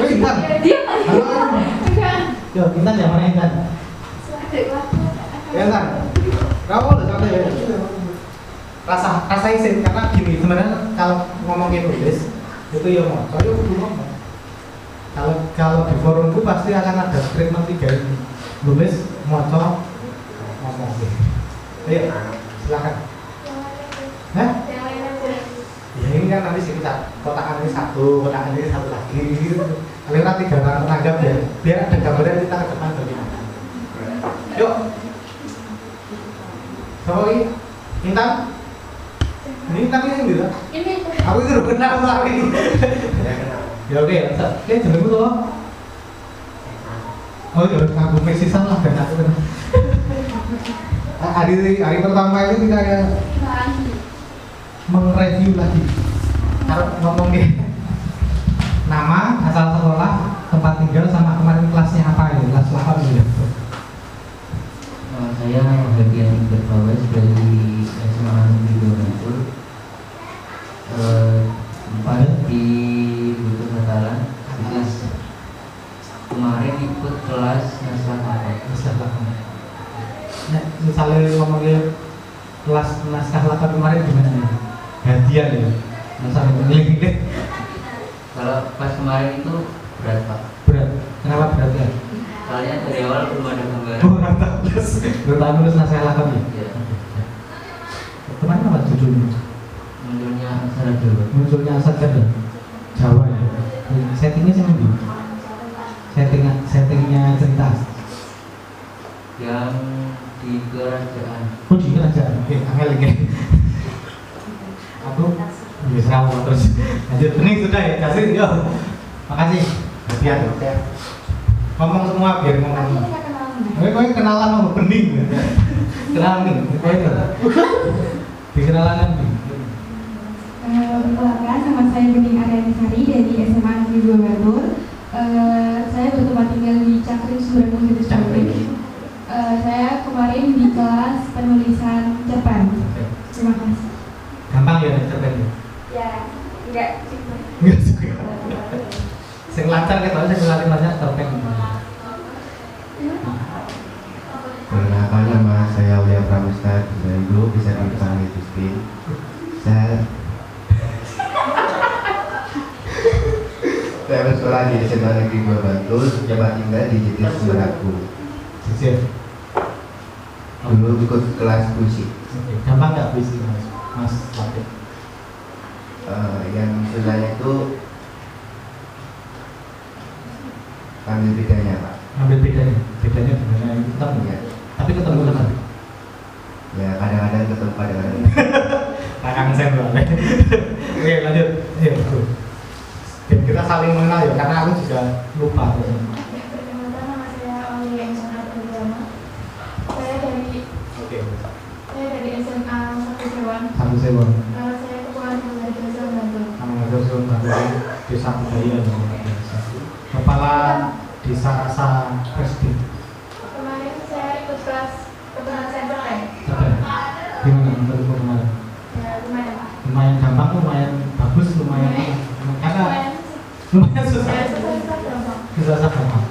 Intan. Dia. Halo. Yo, Intan yang mana Intan? Ya Intan. Kamu udah sampai ya? Rasain sih karena gini sebenarnya kalau ngomongin nulis itu ya mau, soalnya aku ngomong. Kalau di forumku pasti akan ada treatment 3 ini. Nulis, moco, ngomong. Ayo, silakan. Hah? Ya ini kan nanti sih kita kotakan ini satu lagi gitu. Kalian nanti gambar menanggap ya, biar ada gambaran kita ke depan bagaimana. Yuk. Sama lagi, Intan. Ini Intan ini gitu. Ini. Aku itu udah kenal sama ini. Ya oke, jenengmu tuh. Oh ya, aku mesisan lah dan aku kenal. Hari pertama itu kita ya mereview lagi. Harus ngomong deh. Nama, asal sekolah, tempat tinggal, sama kemarin kelasnya apa ya? Kelas 8 ya. Saya bagian Berbawes dari SMA Negeri Borobudur. Tempat di Butuh Natalan. Kelas kemarin ikut kelas naskah apa? Nah, misalnya ngomongin kelas naskah 8 kemarin gimana nih? Hadiah ya? Naskah milih-milih. Kalau pas kemarin itu berat Pak. Berat. Kenapa berat ya? Soalnya dari awal belum ada gambaran. Oh, belum tahu nulis naskah 8 ya? Ya. Kemarin apa judulnya? Munculnya aksara Jawa. Munculnya aksara Jawa ya? Settingnya sih nanti? Settingnya cerita? Yang di kerajaan. Oh di kerajaan? Oke, angel ini. Aku ya serawat terus lanjut, bening sudah ya, kasih yo. Makasih. Biar ngomong semua biar ngomong. Kowe kenalan sama bening. Kenalan nih, kowe itu. Dikenalan nih. Perkenalkan, nama saya Bening Arianisari dari SMA Negeri 2 Bantul. Saya bertempat tinggal di Cakring, Sumbermu, Hidup Cakring. Saya kemarin di kelas penulisan cerpen. Terima kasih. Gampang ya cerpen ya? Ya, enggak. Enggak juga. Sing lancar kita aja ngelatih banyak cerpen. Perkenalkan, nama saya Ulia Pramusta, dulu bisa dipanggil Justin. Saya bersekolah di SMA Negeri 2 Bantul, tempat tinggal di Jetis Sumeraku. Jujur. Dulu ikut kelas puisi. Gampang nggak puisi Mas Wati? Yang susahnya itu ambil bedanya Pak. Ambil bedanya gimana? Ketemu Ya, tapi ketemu kan? ya kadang-kadang ketemu kadang-kadang. Kakang sen banget. Oke lanjut. Ayo bro. Kita saling mengenal ya, karena aku juga lupa. Perkenalkan, nama saya Aulia Insana Perdana. Saya dari SMA Satu Sewan. Satu Sewon. Saya kepulauan dari Desa Bantul. Nama Rasul Bantul Desa Budaya dan Kepala Desa Rasa Presiden. Kemarin saya ikut kelas keberhasilan cerpen. Gimana menurut kemarin? Ya, lumayan Pak. Lumayan gampang, lumayan bagus, lumayan karena lumayan susah. Ya, susah gampang. Susah gampang.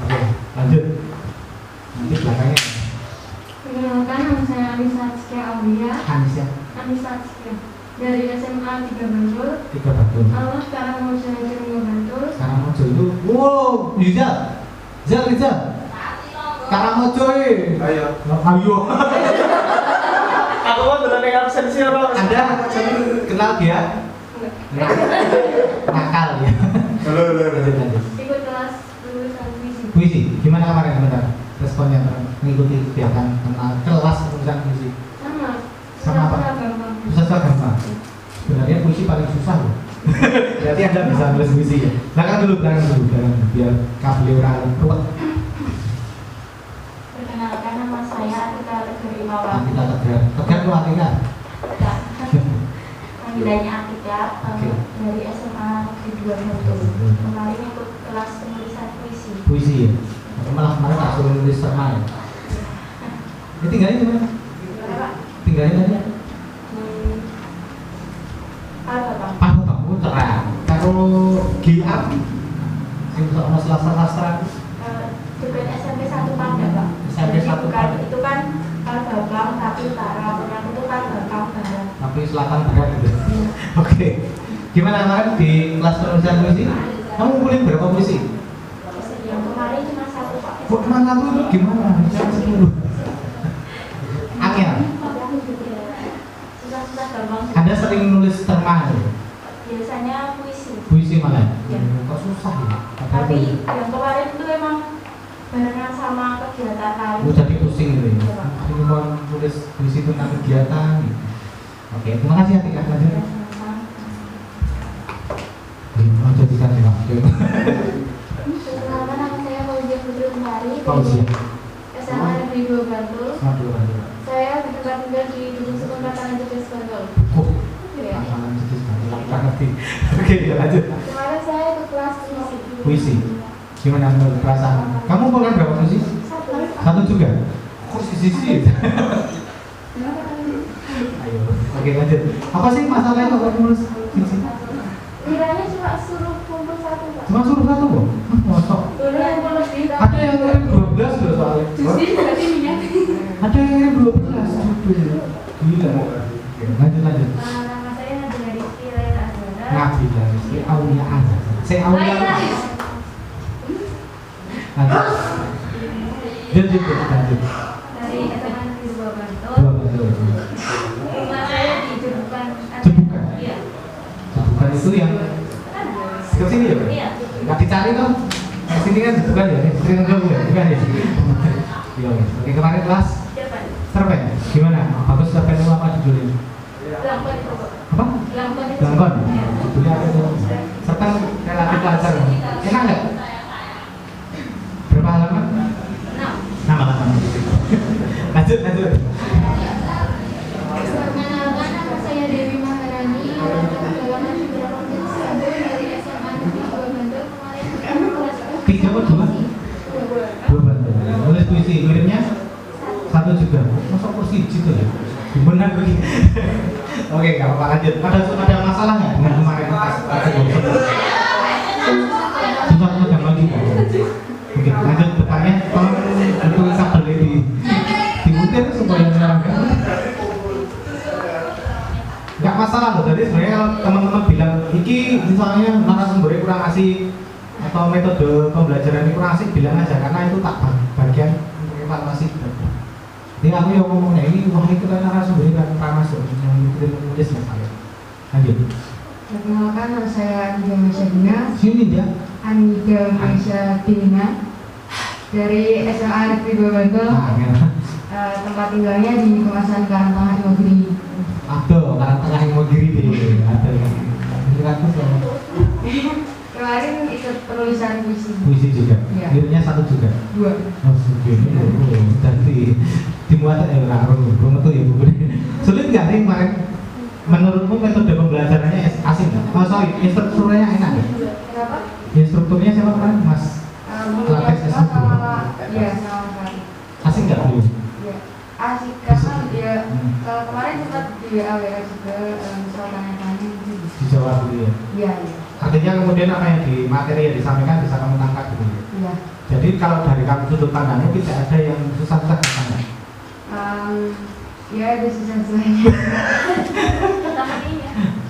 Oke, lanjut. Nanti belakangnya. Perkenalkan, nama saya Anissa Rizky Aulia. Anis ya, Anissa Rizky dari SMA 3 Bantul. 3 Bantul. Allah sekarang mau saya Ciremai Bantul. Karangmojo itu, wow, Rizal. Karangmojo ini. Ayo. Aku mau berani absensi orang. Anda kenal dia? Nakal ya. Lanjut. Ikut kelas tulisan puisi. Puisi, gimana kemarin bentar? Responnya mengikuti kegiatan kenal kelas penulisan puisi. Sama apa? Susah gampang. Sebenarnya puisi paling susah loh. Berarti Anda bisa nulis puisi ya. Belakang dulu biar kabel orang kuat. Perkenalkan, nama saya Atika Tegar Imawan. Kita tegar tuh Atika. Panggilannya Atika, Oke. dari SMA Negeri 2 Bantul. Kemarin ikut kelas penulisan puisi. Puisi ya. Aku malah kemarin tak suruh nulis serma ya. Ini tinggalin di mana? Berapa? Tinggalin aja. Apa Bang? Tahu cerah. Kalau GR Sing sono sastra-sastra. Juga SMP 1 Panda, Pak. SMP 1 Panda. Itu kan Babang tapi utara, yang itu kan Babang barat. Tapi selatan barat gitu. Oke. Gimana kemarin di kelas penulisan puisi? Kamu ngumpulin berapa puisi? Yang kemarin cuma 1, Pak. Kok cuma 1? Gimana? Jangan 10. Angel. Susah-susah gampang. Anda sering nulis terma? Biasanya puisi. Puisi malah? Ya. Kok susah ya? Tapi yang kemarin itu emang barengan sama kegiatan lain. Jadi pusing gitu ya? Ini mau nulis puisi tentang kegiatan gitu. Oke, terima kasih Atika. Lanjut. Oh, jadi kan ya. Perkenalkan, nama saya Fauzia Putri Kemari Fauzia. SMA Negeri 2 Bantul. Saya bertempat tinggal di Dusun Sukun Patahan Jedes Bantul. Oh, Ya. tangan jenis banget. Kita ngerti. Oke, ya lanjut. Kemarin saya ikut kelas puisi. Puisi. Gimana menurut perasaan? Kamu bukan berapa puisi? 1 juga? Kok sisi-sisi? Ayo, oke lanjut. Apa sih masalahnya kalau nulis puisi? Kiranya cuma suruh kumpul 1, Pak. Cuma suruh 1 kok? Mosok? Dulu yang lebih. Ada yang ngirim 12 loh soalnya. berarti niat. Ada yang ngirim 12 judul. Gila. Oke, lanjut. Nama saya Nabila Rizky Laila Azhara. Nabila Rizky Aulia Azhar. Saya Aulia. Lanjut. Lanjut. Dari SMA Negeri 2 Bantul. Betul. Rumah saya di Jebukan. Jebukan? Iya. Bukan itu yang ke sini ya? Iya. Nggak dicari tuh. Yang sini kan bukan ya? Sering dulu ya? Bukan ya? Iya. Oke, kemarin kelas Siapa? cerpen. Gimana? Bagus cerpen itu apa judulnya? Langkon itu, Pak. Apa? Langkon itu. Langkon. Iya. Judulnya apa itu? Cerpen relatif lancar. Enak nggak? Berapa halaman? 6. Nama. Lanjut. Perkenalkan, nama saya Dewi Maharani. Dalam beberapa menit dari SMA Negeri 2 Bantul. Kemarin kelas 3 apa 2? 2 Bantul. Nulis puisi, ngirimnya 1 juga. Masa kursi gitu ya? Benar begini. Oke, nggak apa-apa, lanjut. Ada masalah nggak dengan kemarin susah gampang juga. Oke, lanjut depannya. Tolong itu kabelnya diputir supaya nggak masalah loh. Jadi sebenarnya kalau teman-teman bilang iki misalnya narasumbernya kurang asik atau metode pembelajaran kurang asik, bilang aja karena itu tak bagian evaluasi. Jadi aku yang ngomongnya ini wah itu kan narasumbernya kan masuk yang nulis misalnya. Lanjut. Perkenalkan, nama saya Anida Masyadina. Sini dia. Anida Masyadina dari SMA Negeri 2 Bantul. Tempat tinggalnya di kawasan Karangtengah Imogiri. Ada Karangtengah Imogiri deh. Ada yang ini aku sama. Kemarin ikut penulisan puisi. Puisi juga. Iya. Ngirimnya 1 juga. 2. Oh, segini. Jadi dimuat ya orang tuh ya buku. Sulit nggak sih kemarin? Menurutmu metode pembelajarannya asing nggak? Oh sorry, instrukturnya enak nggak? Kenapa? Instrukturnya siapa kemarin, Mas? Menurut sama ya sama. Asing nggak dulu? Ya. Asik karena dia kalau kemarin sempat di WA juga soal tanya-tanya gitu. Dijawab dulu ya. Iya. Artinya kemudian apa yang di materi yang disampaikan bisa kamu tangkap gitu ya. Iya. Jadi kalau dari kamu sudut pandangmu tidak ada yang susah-susah di sana. Ya ada susah-susahnya.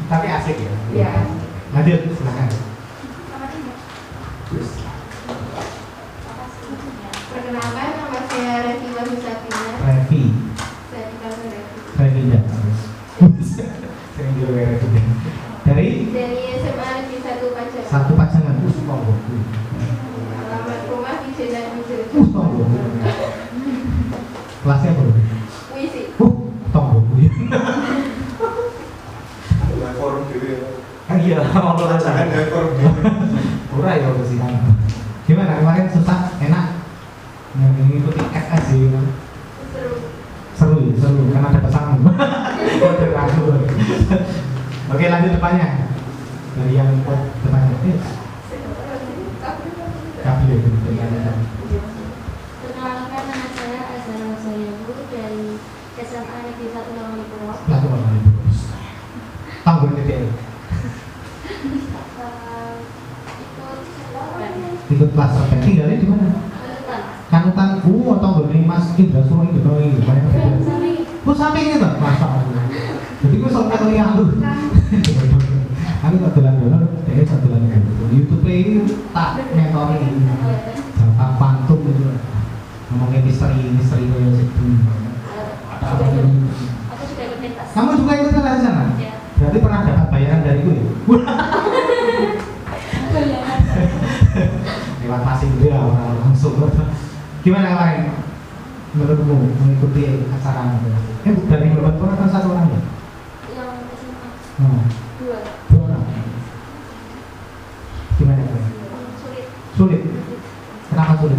Tapi asik ya. Iya. Lanjut, silakan. Perkenalkan, nama saya Revi Wahyusatina. Revi. Saya dipanggil Revi. Revi ya. Sering juga Revi. Dari SMA Negeri 1 Pajangan. satu pajangan. Tombol. Alamat rumah di Jalan Wijaya. Tombol. Kelasnya apa? Puisi. Tombol. Forum dulu ya. Iya, Allah Jangan dari forum dulu. murah ya sih kan. Gimana kemarin susah, enak? Yang mengikuti FS sih kan? Seru karena ada pesanmu. Oke, lanjut depannya. Dari yang depannya. Kabel itu. Perkenalkan, nama saya Azhara Wasayabu dari SMA Negeri 1 Lawalipuro. Lalu apa nih? Tanggung DPR. Ikut ikut kelas terbaik. Tinggalnya di mana? Kanutan atau gini Mas Indra Suro itu banyak samping itu masa jadi gue soalnya kuliah lu aku tak dolan-dolan dia tak dolan YouTube ini tak mentori gampang pantum gitu ngomongin misteri kayak gitu. Kamu juga ikut kelas di sana? Berarti pernah dapat bayaran dari gue ya? Lewat masing gitu ya orang langsung. Gimana kemarin menurutmu mengikuti acara itu? Dari beberapa orang kan satu orang ya? Yang SMA. Dua. Dua orang. Gimana itu? Sulit. Kenapa sulit?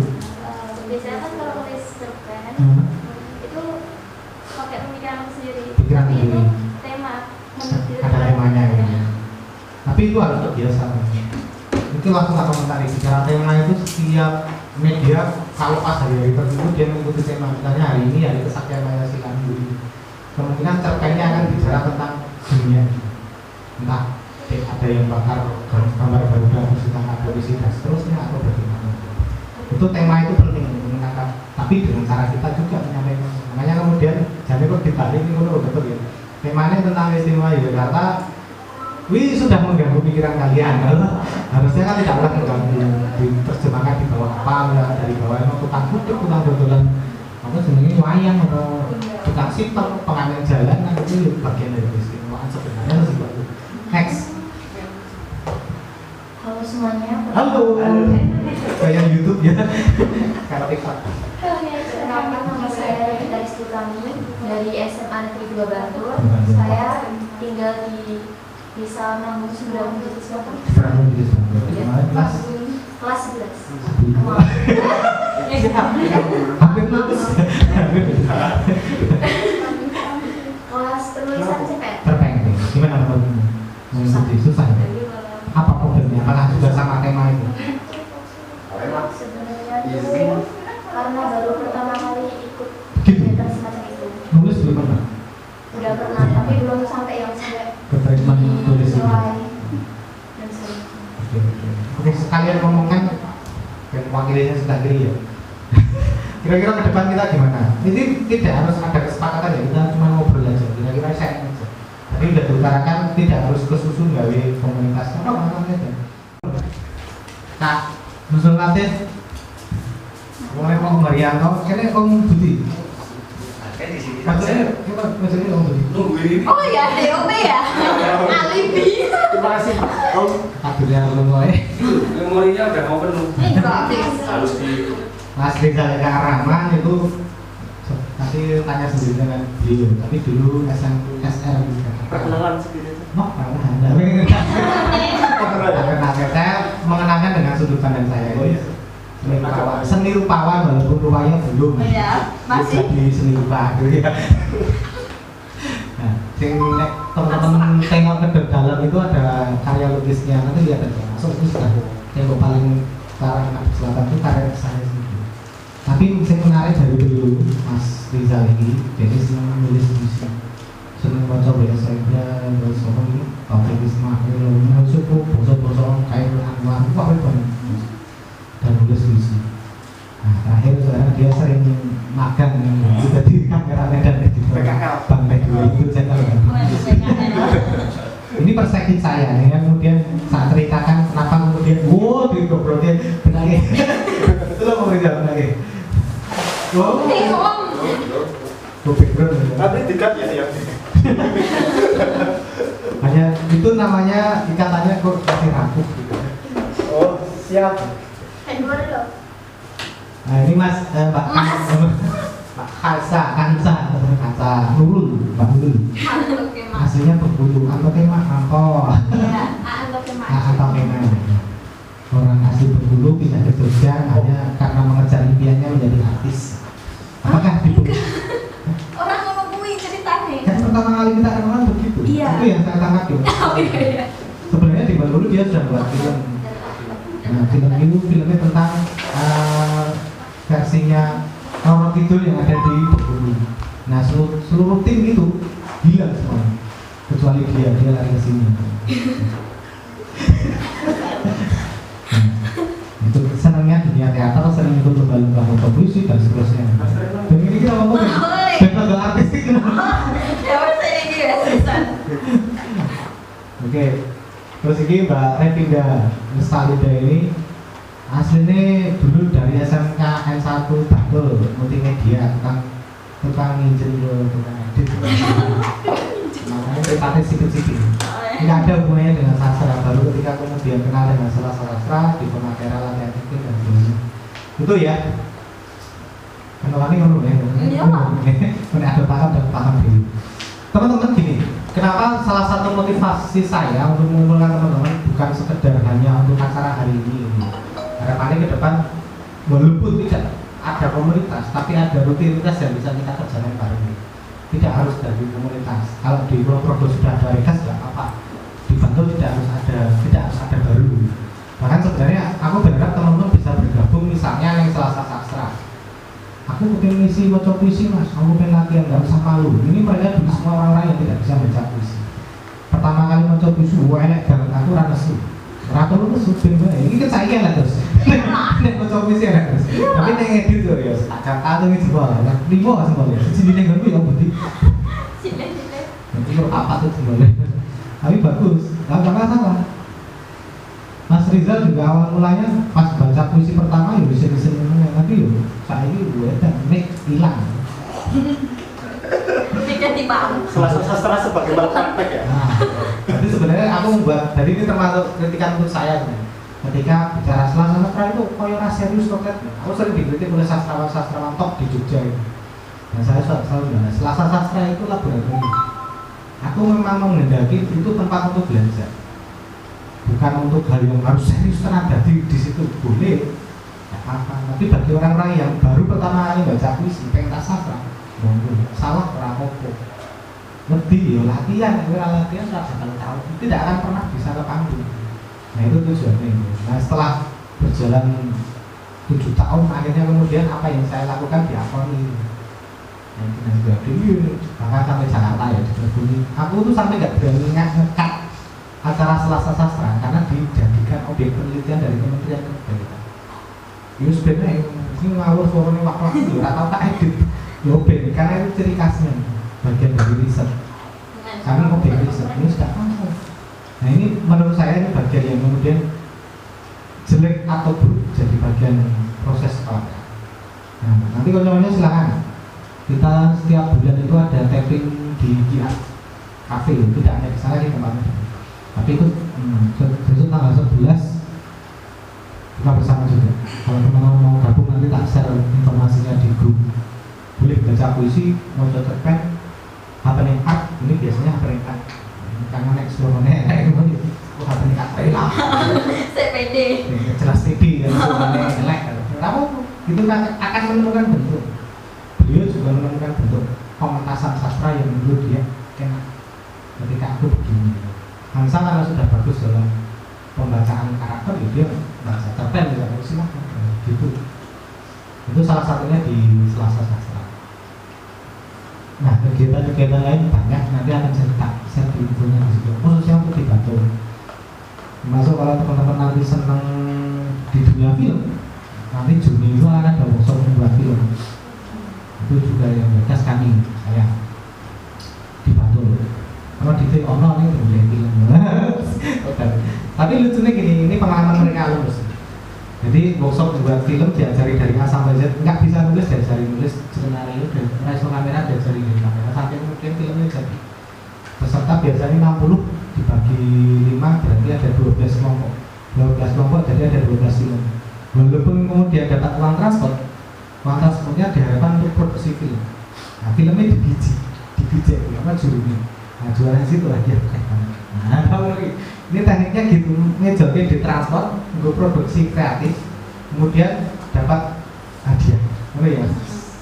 Biasanya kan kalau nulis cerpen itu pakai pemikiran sendiri. Pikiran Tapi sendiri. itu tema. Ada temanya ya. Tapi itu harus terbiasa. Itu langsung aku menarik. Bicara tema itu setiap media kalau pas hari tertentu dia mengikuti tema, misalnya hari ini hari kesaktian Maya Silanduri, kemungkinan cerpennya akan bicara tentang dunia, entah ada yang bakar gambar baru tentang abolisi dan seterusnya atau bagaimana. Itu tema itu penting untuk menangkap, tapi dengan cara kita juga menyampaikan. Makanya kemudian jangan kok dibalik ini betul ya. Temanya tentang istimewa Yogyakarta. Wih, sudah mengganggu pikiran kalian. Harusnya kan tidak pernah mengganggu, diterjemahkan di bawah apa, dari bawah emang tukang kutip, tukang dodolan apa sebenarnya wayang atau tukang siper, pengamen jalan, nah itu bagian dari keistimewaan sebenarnya sih Pak. Next. Halo semuanya. Halo. Kayak YouTube ya. Karena TikTok. Kenalkan nama saya Rita Rizky dari SMA Negeri 2 Bantul. Saya tinggal di Desa Nanggung Sumberang Bukit Selatan. Kelas 11. Hampir lulus. Kelas penulisan cerpen. Cerpen. Gimana menurutmu? Mengikuti susah ya? Apa problemnya? Apakah sudah sama tema itu? Sebenarnya itu karena baru pertama kali ikut Gitu? kegiatan semacam itu. Nulis belum pernah? Udah pernah, tapi belum sampai yang sampai Keterimaan tulis ini. nilai dan sebagainya. Oke, sekalian ngomongkan dan wakilnya sebelah kiri ya. Kira-kira ke depan kita gimana? Ini tidak harus ada kesepakatan ya, kita cuma ngobrol aja. Kira-kira sharing aja. Tapi udah diutarakan tidak harus kesusun gawe komunitas. Apa namanya? Nah, Nusul Latin. Mulai Om Marianto, ini Om Budi. Maksudnya Om Budi. Oh ya, DOP ya? Alibi. Terima kasih. Om, Akhirnya mulai. memorinya udah mau penuh. Enggak, Harus di Mas Rizal Rahman itu nanti tanya sendiri dengan beliau. Tapi dulu SR juga. perkenalan sedikit. Mau Anda? Saya mengenalkan dengan sudut pandang saya. Seni rupawan walaupun rupanya belum. Iya, masih. Jadi seni rupa gitu ya. Nah, teman-teman tengok ke dalam itu ada karya lukisnya, nanti lihat aja. Masuk itu sudah tembok paling utara selatan itu karya saya sendiri. Tapi saya menarik dari dulu Mas Rizal ini, jadi senang menulis puisi, senang baca bahasa Inggris, terus ini baca Ismail, masuk bosok-bosok kayak Anwar, wah banyak. Dan nulis puisi. Nah, terakhir sekarang dia sering magang juga di kameramen dan di Bang Medua itu saya tahu kan. Ini perspektif saya ya, kemudian saya ceritakan kenapa kemudian digobrokin benangnya. Itu loh mau dijawab lagi. Wow. Background. Nanti dikat ya yang Hanya itu namanya ikatannya kok masih rapuh gitu. Oh, siap. Handphone lo. Nah ini Mas, Mbak Kansa Nurul, Mbak Nurul. Oke, Mas. Aslinya berbulu, atau tema angkor. Iya, atau Mas. Atau tema. Orang asli berbulu pindah ke Jogja hanya karena mengejar impiannya menjadi artis. Apakah di Orang ngomong kuwi ceritanya. kan pertama kali kita kenalan begitu? Iya. Itu yang saya tangkap ya. Oh iya. Sebenarnya di Bengkulu dia sudah buat film. Nah, film itu filmnya tentang versinya Roro Kidul yang ada di Bengkulu. Nah, seluruh tim itu hilang semua, kecuali dia lari ke sini. Nah, itu musik dan seterusnya. Dan ini kita ngomong beda artistik. Ya wes saya iki ya seriusan. Oke. Terus ini Mbak Revinda Mustalida ini aslinya dulu dari SMK N1 Bantul, multimedia, tukang nginjil, tukang edit. Makanya privatnya sipit-sipit. Tidak ada hubungannya dengan sastra. Baru ketika kemudian kenal dengan sastra di pemateri latihan teknik dan sebagainya. Itu ya. Kenalan ini ngomong ya. Iya, Pak. Ini ada paham dan paham dulu. Teman-teman gini, kenapa salah satu motivasi saya untuk mengumpulkan teman-teman bukan sekedar hanya untuk acara hari ini. Harapannya ke depan, walaupun tidak ada komunitas, tapi ada rutinitas yang bisa kita kerjakan bareng. Tidak harus dari komunitas. Kalau di Progo sudah ada rekas, nggak apa-apa. Di Bantul tidak harus ada baru. Bahkan sebenarnya aku berharap teman-teman bisa bergabung misalnya yang Selasa Sastra. Aku pengen ngisi baca puisi mas, aku pengen latihan, nggak usah malu. Ini mereka dulu semua orang-orang yang tidak bisa baca puisi. Pertama kali baca puisi, wah enak banget, aku rasa nesu. Rata lu nesu, ini kecahian lah terus. Nek baca puisi enak terus. Tapi nek edit tuh ya, agak atau ini jebol, limo semua ya. Sini nih gue yang putih. Sini. Nanti apa tuh sebenarnya. Tapi bagus, nggak salah. Mas Rizal juga awal mulanya pas baca puisi pertama ya bisa disenengnya, tapi yo saya ini gue nek hilang. Tidak dipaham. Selasa sastra sebagai praktek ya. Nah, jadi sebenarnya aku membuat, jadi ini termasuk kritikan untuk saya sebenarnya. Ketika bicara Selasa Sastra itu koyo ra serius kok. Aku sering dikritik oleh sastrawan top di Jogja itu. Dan saya selalu bilang, Selasa Sastra itu laboratorium. Aku memang menghendaki itu tempat untuk belajar. Bukan untuk hal yang harus serius tenaga di situ boleh, ya apa. Tapi bagi orang-orang yang baru pertama kali baca puisi, pentas sastra, monggo salah ora apa-apa. Lebih ya latihan, ora latihan ora bakal tahu. Tidak akan pernah bisa ke panggung. Nah itu tujuannya. Nah setelah berjalan 7 tahun, akhirnya kemudian apa yang saya lakukan diakoni. Nah itu juga dulu, bahkan sampai Jakarta ya di aku tuh sampai nggak berani ngekat acara Selasa Sastra karena dijadikan objek penelitian dari Kementerian Kebudayaan. Yus bener ini ngawur suaranya waktu itu nggak tahu tak edit. Yo ben karena itu ciri khasnya bagian dari riset. Karena objek riset ini sudah tahu. Nah ini menurut saya ini bagian yang kemudian jelek atau buruk jadi bagian proses pelatihan. Nah nanti kalau silakan. Kita setiap bulan itu ada tapping di Kiat Cafe, tidak hanya di sana di tempatnya. Tapi itu besok tanggal 11 kita bersama juga. Kalau teman-teman mau gabung nanti tak share informasinya di grup. Boleh baca puisi, mau cerpen, happening art. Ini biasanya happening art. Karena next floor-nya happening art lah. CPD. Jelas TV dan suaranya jelek. Kamu itu akan menemukan bentuk. Beliau juga menemukan bentuk pementasan sastra yang menurut dia enak. Ketika aku begini. Hansa karena sudah bagus dalam pembacaan karakter, ya dia baca cerpen juga silakan gitu. Itu salah satunya di Selasa Sastra. Nah kegiatan-kegiatan lain banyak, nanti akan saya share di infonya di situ. Khususnya untuk di Bantul. Termasuk kalau teman-teman nanti senang di dunia film, nanti Juni itu akan ada workshop membuat film. Itu juga yang bekas kami, saya di Bantul. Kalau di ono nih boleh film. Tapi lucunya gini, ini pengalaman mereka lulus. Jadi workshop buat film diajari dari A sampai Z, nggak bisa nulis diajari nulis skenario dan resolusi kamera diajari dari kamera sampai kemudian filmnya jadi. Peserta biasanya 60 dibagi 5 berarti ada 12 kelompok. 12 kelompok jadi ada 12 film. Walaupun kemudian dapat uang transportnya diharapkan untuk produksi film. Nah filmnya dibijak apa jurinya. Nah jualan situ aja kayak mana. Nah tahu lagi. Ini tekniknya gitu, ngejoknya di transport, gue produksi kreatif, kemudian dapat hadiah. Apa ya?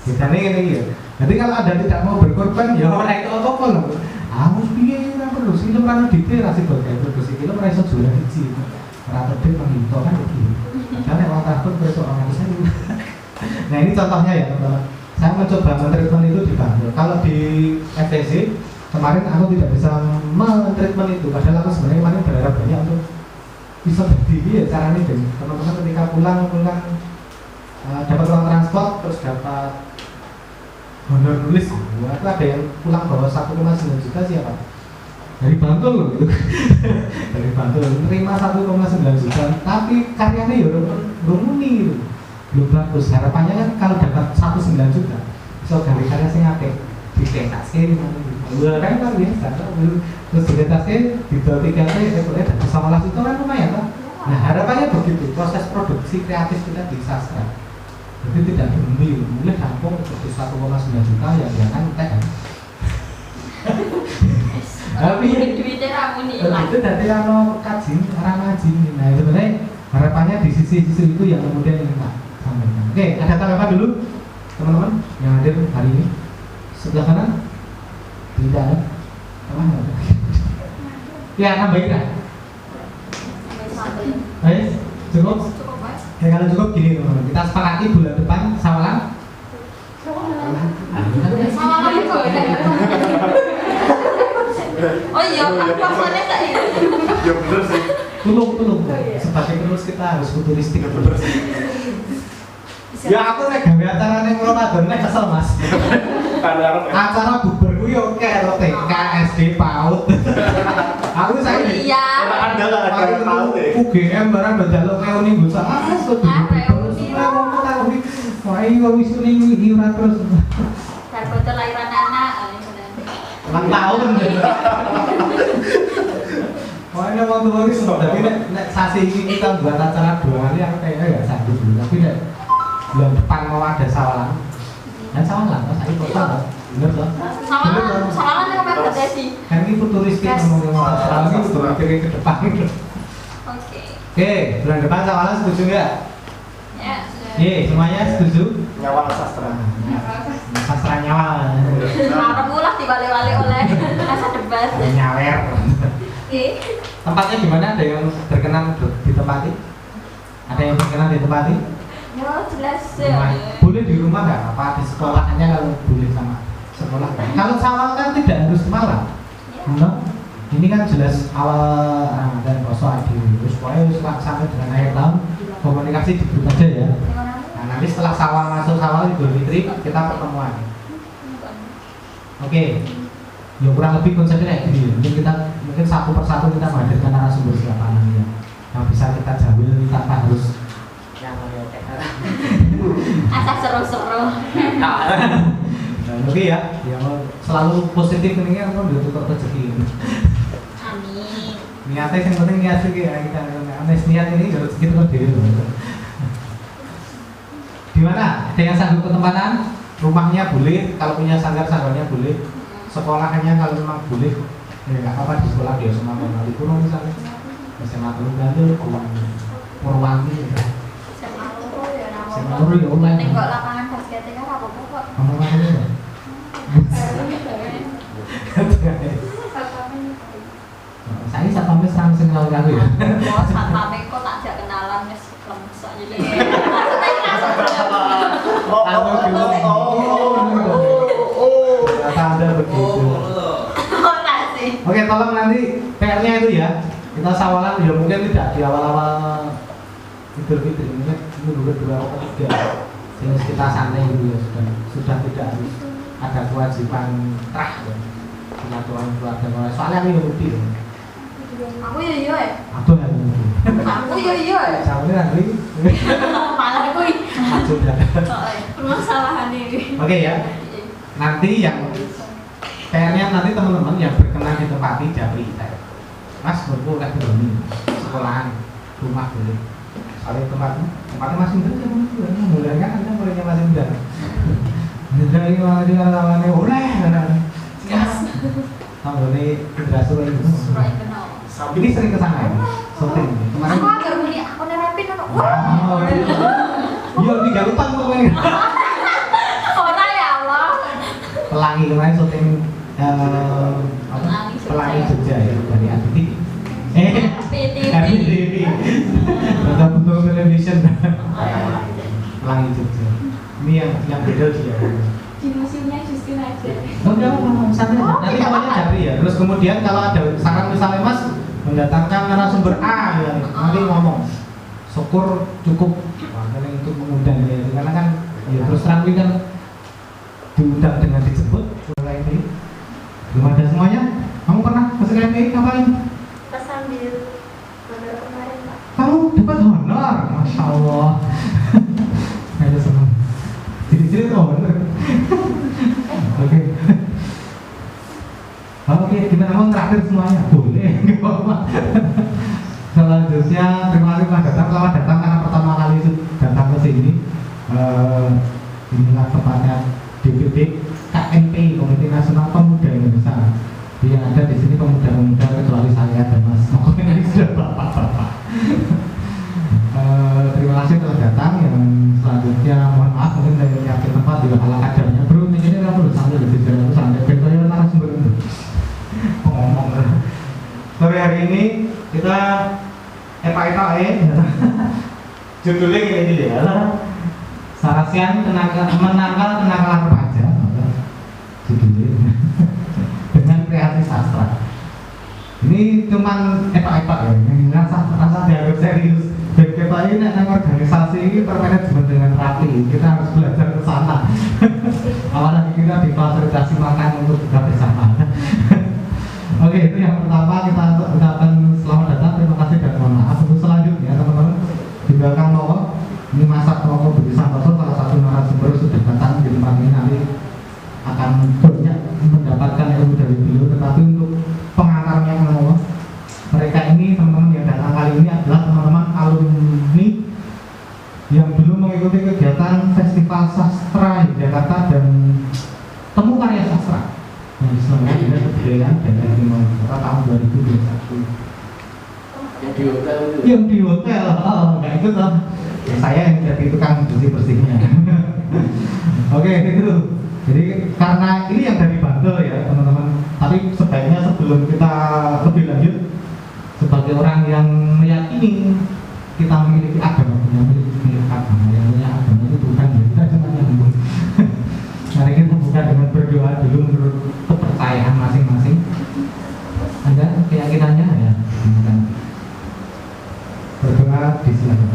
Biasanya ini ya. Jadi kalau Anda tidak mau berkorban, ya orang itu apa loh. Harus biaya yang produksi film karena diterasi sebagai produksi film rasa jualan hiji. Rata dia menghitung kan begitu. Karena uang transport besok orang bisa. Nah ini contohnya ya teman-teman. Saya mencoba mentreatment itu di Bantul. Kalau di FTC kemarin aku tidak bisa mentreatment itu, padahal aku sebenarnya kemarin berharap banyak untuk bisa berdiri ya caranya dan teman-teman ketika pulang dapat uang transport rapot terus dapat honor nulis. Wah, itu ada yang pulang bawa 1,9 juta siapa? Dari Bantul loh gitu. Dari Bantul menerima 1,9 juta, tapi karyanya ya rumuni gitu. Belum bagus. Harapannya kan kalau dapat 1,9 juta, so dari karya sing apik ditetaske gimana? Kan luar biasa. Terus ditetaske didol 3T, boleh dapat 19 juta kan lumayan kan? Nah harapannya begitu, proses produksi kreatif kita di sastra. Jadi tidak berhenti, mulai rampung seperti 1,9 juta ya kan teh kan. Tapi duitnya ramuni itu dari ano kaji, orang ngaji. Nah sebenarnya harapannya di sisi-sisi itu yang kemudian kita sampaikan. Oke, ada tanggapan dulu teman-teman yang hadir hari ini. Sebelah kanan tidak ada. Tengah ada. Ya nambahin kan? Baik, cukup. Ya kalau cukup gini teman-teman, kita sepakati bulan depan sawalan. Sawalan itu oh iya, maksudnya tak iya. Ya bener sih. Tulung. Sebagai penulis kita harus futuristik. Ya aku nek gawe acara ning Ramadan nek kesel Mas. Acara bubur ku yo karo TK, SD, PAUD. Aku saiki Iya. Ada lah acara PAUD ya. UGM barang njaluk reuni mbok sak kok reuni. Wah, iki wis ini ora terus. Bar foto lahiran anak. Ulang tahun. Wah, ini waktu ini tapi nek sasi ini kita buat acara 2 kali aku kayaknya nggak sanggup dulu. Tapi nek bulan depan mau ada sawalan. Dan sawalan, mas ini kota bener loh. Sawalan yang apa sih? Kan ini futuristik ngomongin sawalan ini udah mikirin ke depan. Oke, bulan depan sawalan setuju nggak? Ya. Ye, semuanya setuju? Nyawal sastra. Sastra nyawa. Harap ulah dibalik-balik oleh masa debat. Nyawer. Tempatnya di mana? Ada yang berkenan ditempati? Ada yang berkenan ditempati? Ya jelas. Boleh di rumah nggak? Apa di sekolahnya kalau boleh sama sekolah? Kalau sawal kan tidak harus malam. No? Ini kan jelas awal Ramadan poso adil. Terus pokoknya sampai dengan akhir tahun komunikasi di grup aja ya. Nah nanti setelah sawal masuk sawal Idul Fitri kita pertemuan. Oke. Ya kurang lebih konsepnya kayak gini. Mungkin satu persatu kita menghadirkan narasumber siapa nanti yang bisa kita jamin tanpa harus yang asal seru-seru. Nah, oke ya, yang selalu positif ini kan udah tukar rezeki ini. Amin. Niatnya yang penting niat sih ya kita niat ini harus rezeki tukar diri. Di mana? Ada yang sanggup ketempatan? Rumahnya boleh, kalau punya sanggarnya boleh. Sekolahnya kalau memang boleh, ya nggak apa-apa di sekolah dia semua mau Purno misalnya, SMA Teluk Gandul, Purwangi, SMA Teluk ya online. Nengok lapangan basketnya kan apa kok? Ngomong apa ya? Saya satpamnya serang sengal kali ya. Oh, satpamnya kok tak jak kenalan wis lemsok jadi. Anda begitu. Oke, tolong nanti PR-nya itu ya. Kita sawalan ya mungkin tidak di awal-awal Idul Fitri, mungkin minggu kedua atau ketiga. Sehingga kita santai dulu ya sudah tidak harus ada kewajiban terah ya. Pengaturan keluarga. Soalnya aku yang bukti. Aku ya. Aku yang bukti. Aku ya. Sampai nanti. Malah kuwi. Maksud ya. Permasalahan ini. Oke ya. Nanti yang PR-nya nanti teman-teman yang berkenan ditempati japri Mas, menurutku udah berani sekolahan, rumah boleh. Soalnya tempatnya masih muda, mulai kan anda mulainya masih muda. Jadi malah dia lawannya oleh, siap. Tahu ini Indra Surai itu. Ini sering kesana ya, syuting. Kemarin. Aku agak bunyi, aku nerapin kan. Iya, tiga utang tuh ini. Orang ya Allah. Pelangi kemarin syuting Pelangi Jogja ya dari ATV. ATV. Bentuk television. Pelangi Jogja. Ini yang beda dia. Di museumnya Justin aja. Oh enggak apa-apa, santai. Nanti namanya Japri ya. Terus kemudian kalau ada saran misalnya Mas mendatangkan narasumber A ya, nanti ngomong syukur cukup. Wah, karena itu mengundang ya, karena kan ya terus terang ini kan diundang dengan dijemput KMPI. Belum ada semuanya. Kamu pernah masuk KMPI ngapain? Pas sambil beberapa kemarin Pak. Kamu dapat honor, masya Allah. Ada senang. Jadi honor. Oke. Oke, gimana mau terakhir semuanya? Boleh, nggak apa-apa. Selanjutnya, terima kasih Pak datang. Selamat datang karena pertama kali datang ke sini. Inilah tempatnya DPD KMPI, Komite Nasional Pemuda Indonesia. Yang ada di sini pemuda-pemuda kecuali saya dan Mas Moko ini sudah bapak-bapak. Terima kasih telah datang. Yang selanjutnya mohon maaf mungkin dari yakin tempat juga kalah kadarnya. Bro, ini kan perlu sambil lebih dari sampai bentuknya narasumber itu. Ngomong. Sore hari ini kita FIKE judulnya ini ya. Sarasian menangkal kenakalan remaja. Judulnya dengan kreasi sastra. Ini cuman epak-epak ya, yang rasa dianggap serius. Dan kita ini yang organisasi ini bermanajemen dengan rapi. Kita harus belajar ke sana. Apalagi kita difasilitasi makan untuk buka bersama. Oke, itu yang pertama. Kita ucapkan selamat datang, terima kasih dan mohon maaf. Untuk selanjutnya teman-teman di belakang Moko ini Masak Moko Budi Santoso, salah satu narasumber sudah datang di tempat ini, nanti akan banyak mendapatkan ilmu dari beliau. Tetapi untuk pengantarnya Moko, mereka ini teman-teman yang datang kali ini adalah teman-teman alumni yang belum mengikuti kegiatan Festival Sastra di Jakarta dan Temu Karya Sastra yang diselenggarakan Dinas Kebudayaan dan Ekonomi Kota tahun 2021. Yang di hotel itu. Yang di hotel, nggak itu toh. Ya, saya yang jadi tukang bersih-bersihnya. Oke, itu. Jadi karena ini yang dari Bantul ya teman-teman. Tapi sebaiknya sebelum kita lebih lanjut, sebagai orang yang meyakini kita memiliki agama, yang punya agama itu bukan ya, kita cuma nyambung. Mari kita buka dengan berdoa dulu menurut kepercayaan masing-masing. Anda keyakinannya ya, silakan. Berdoa disilakan.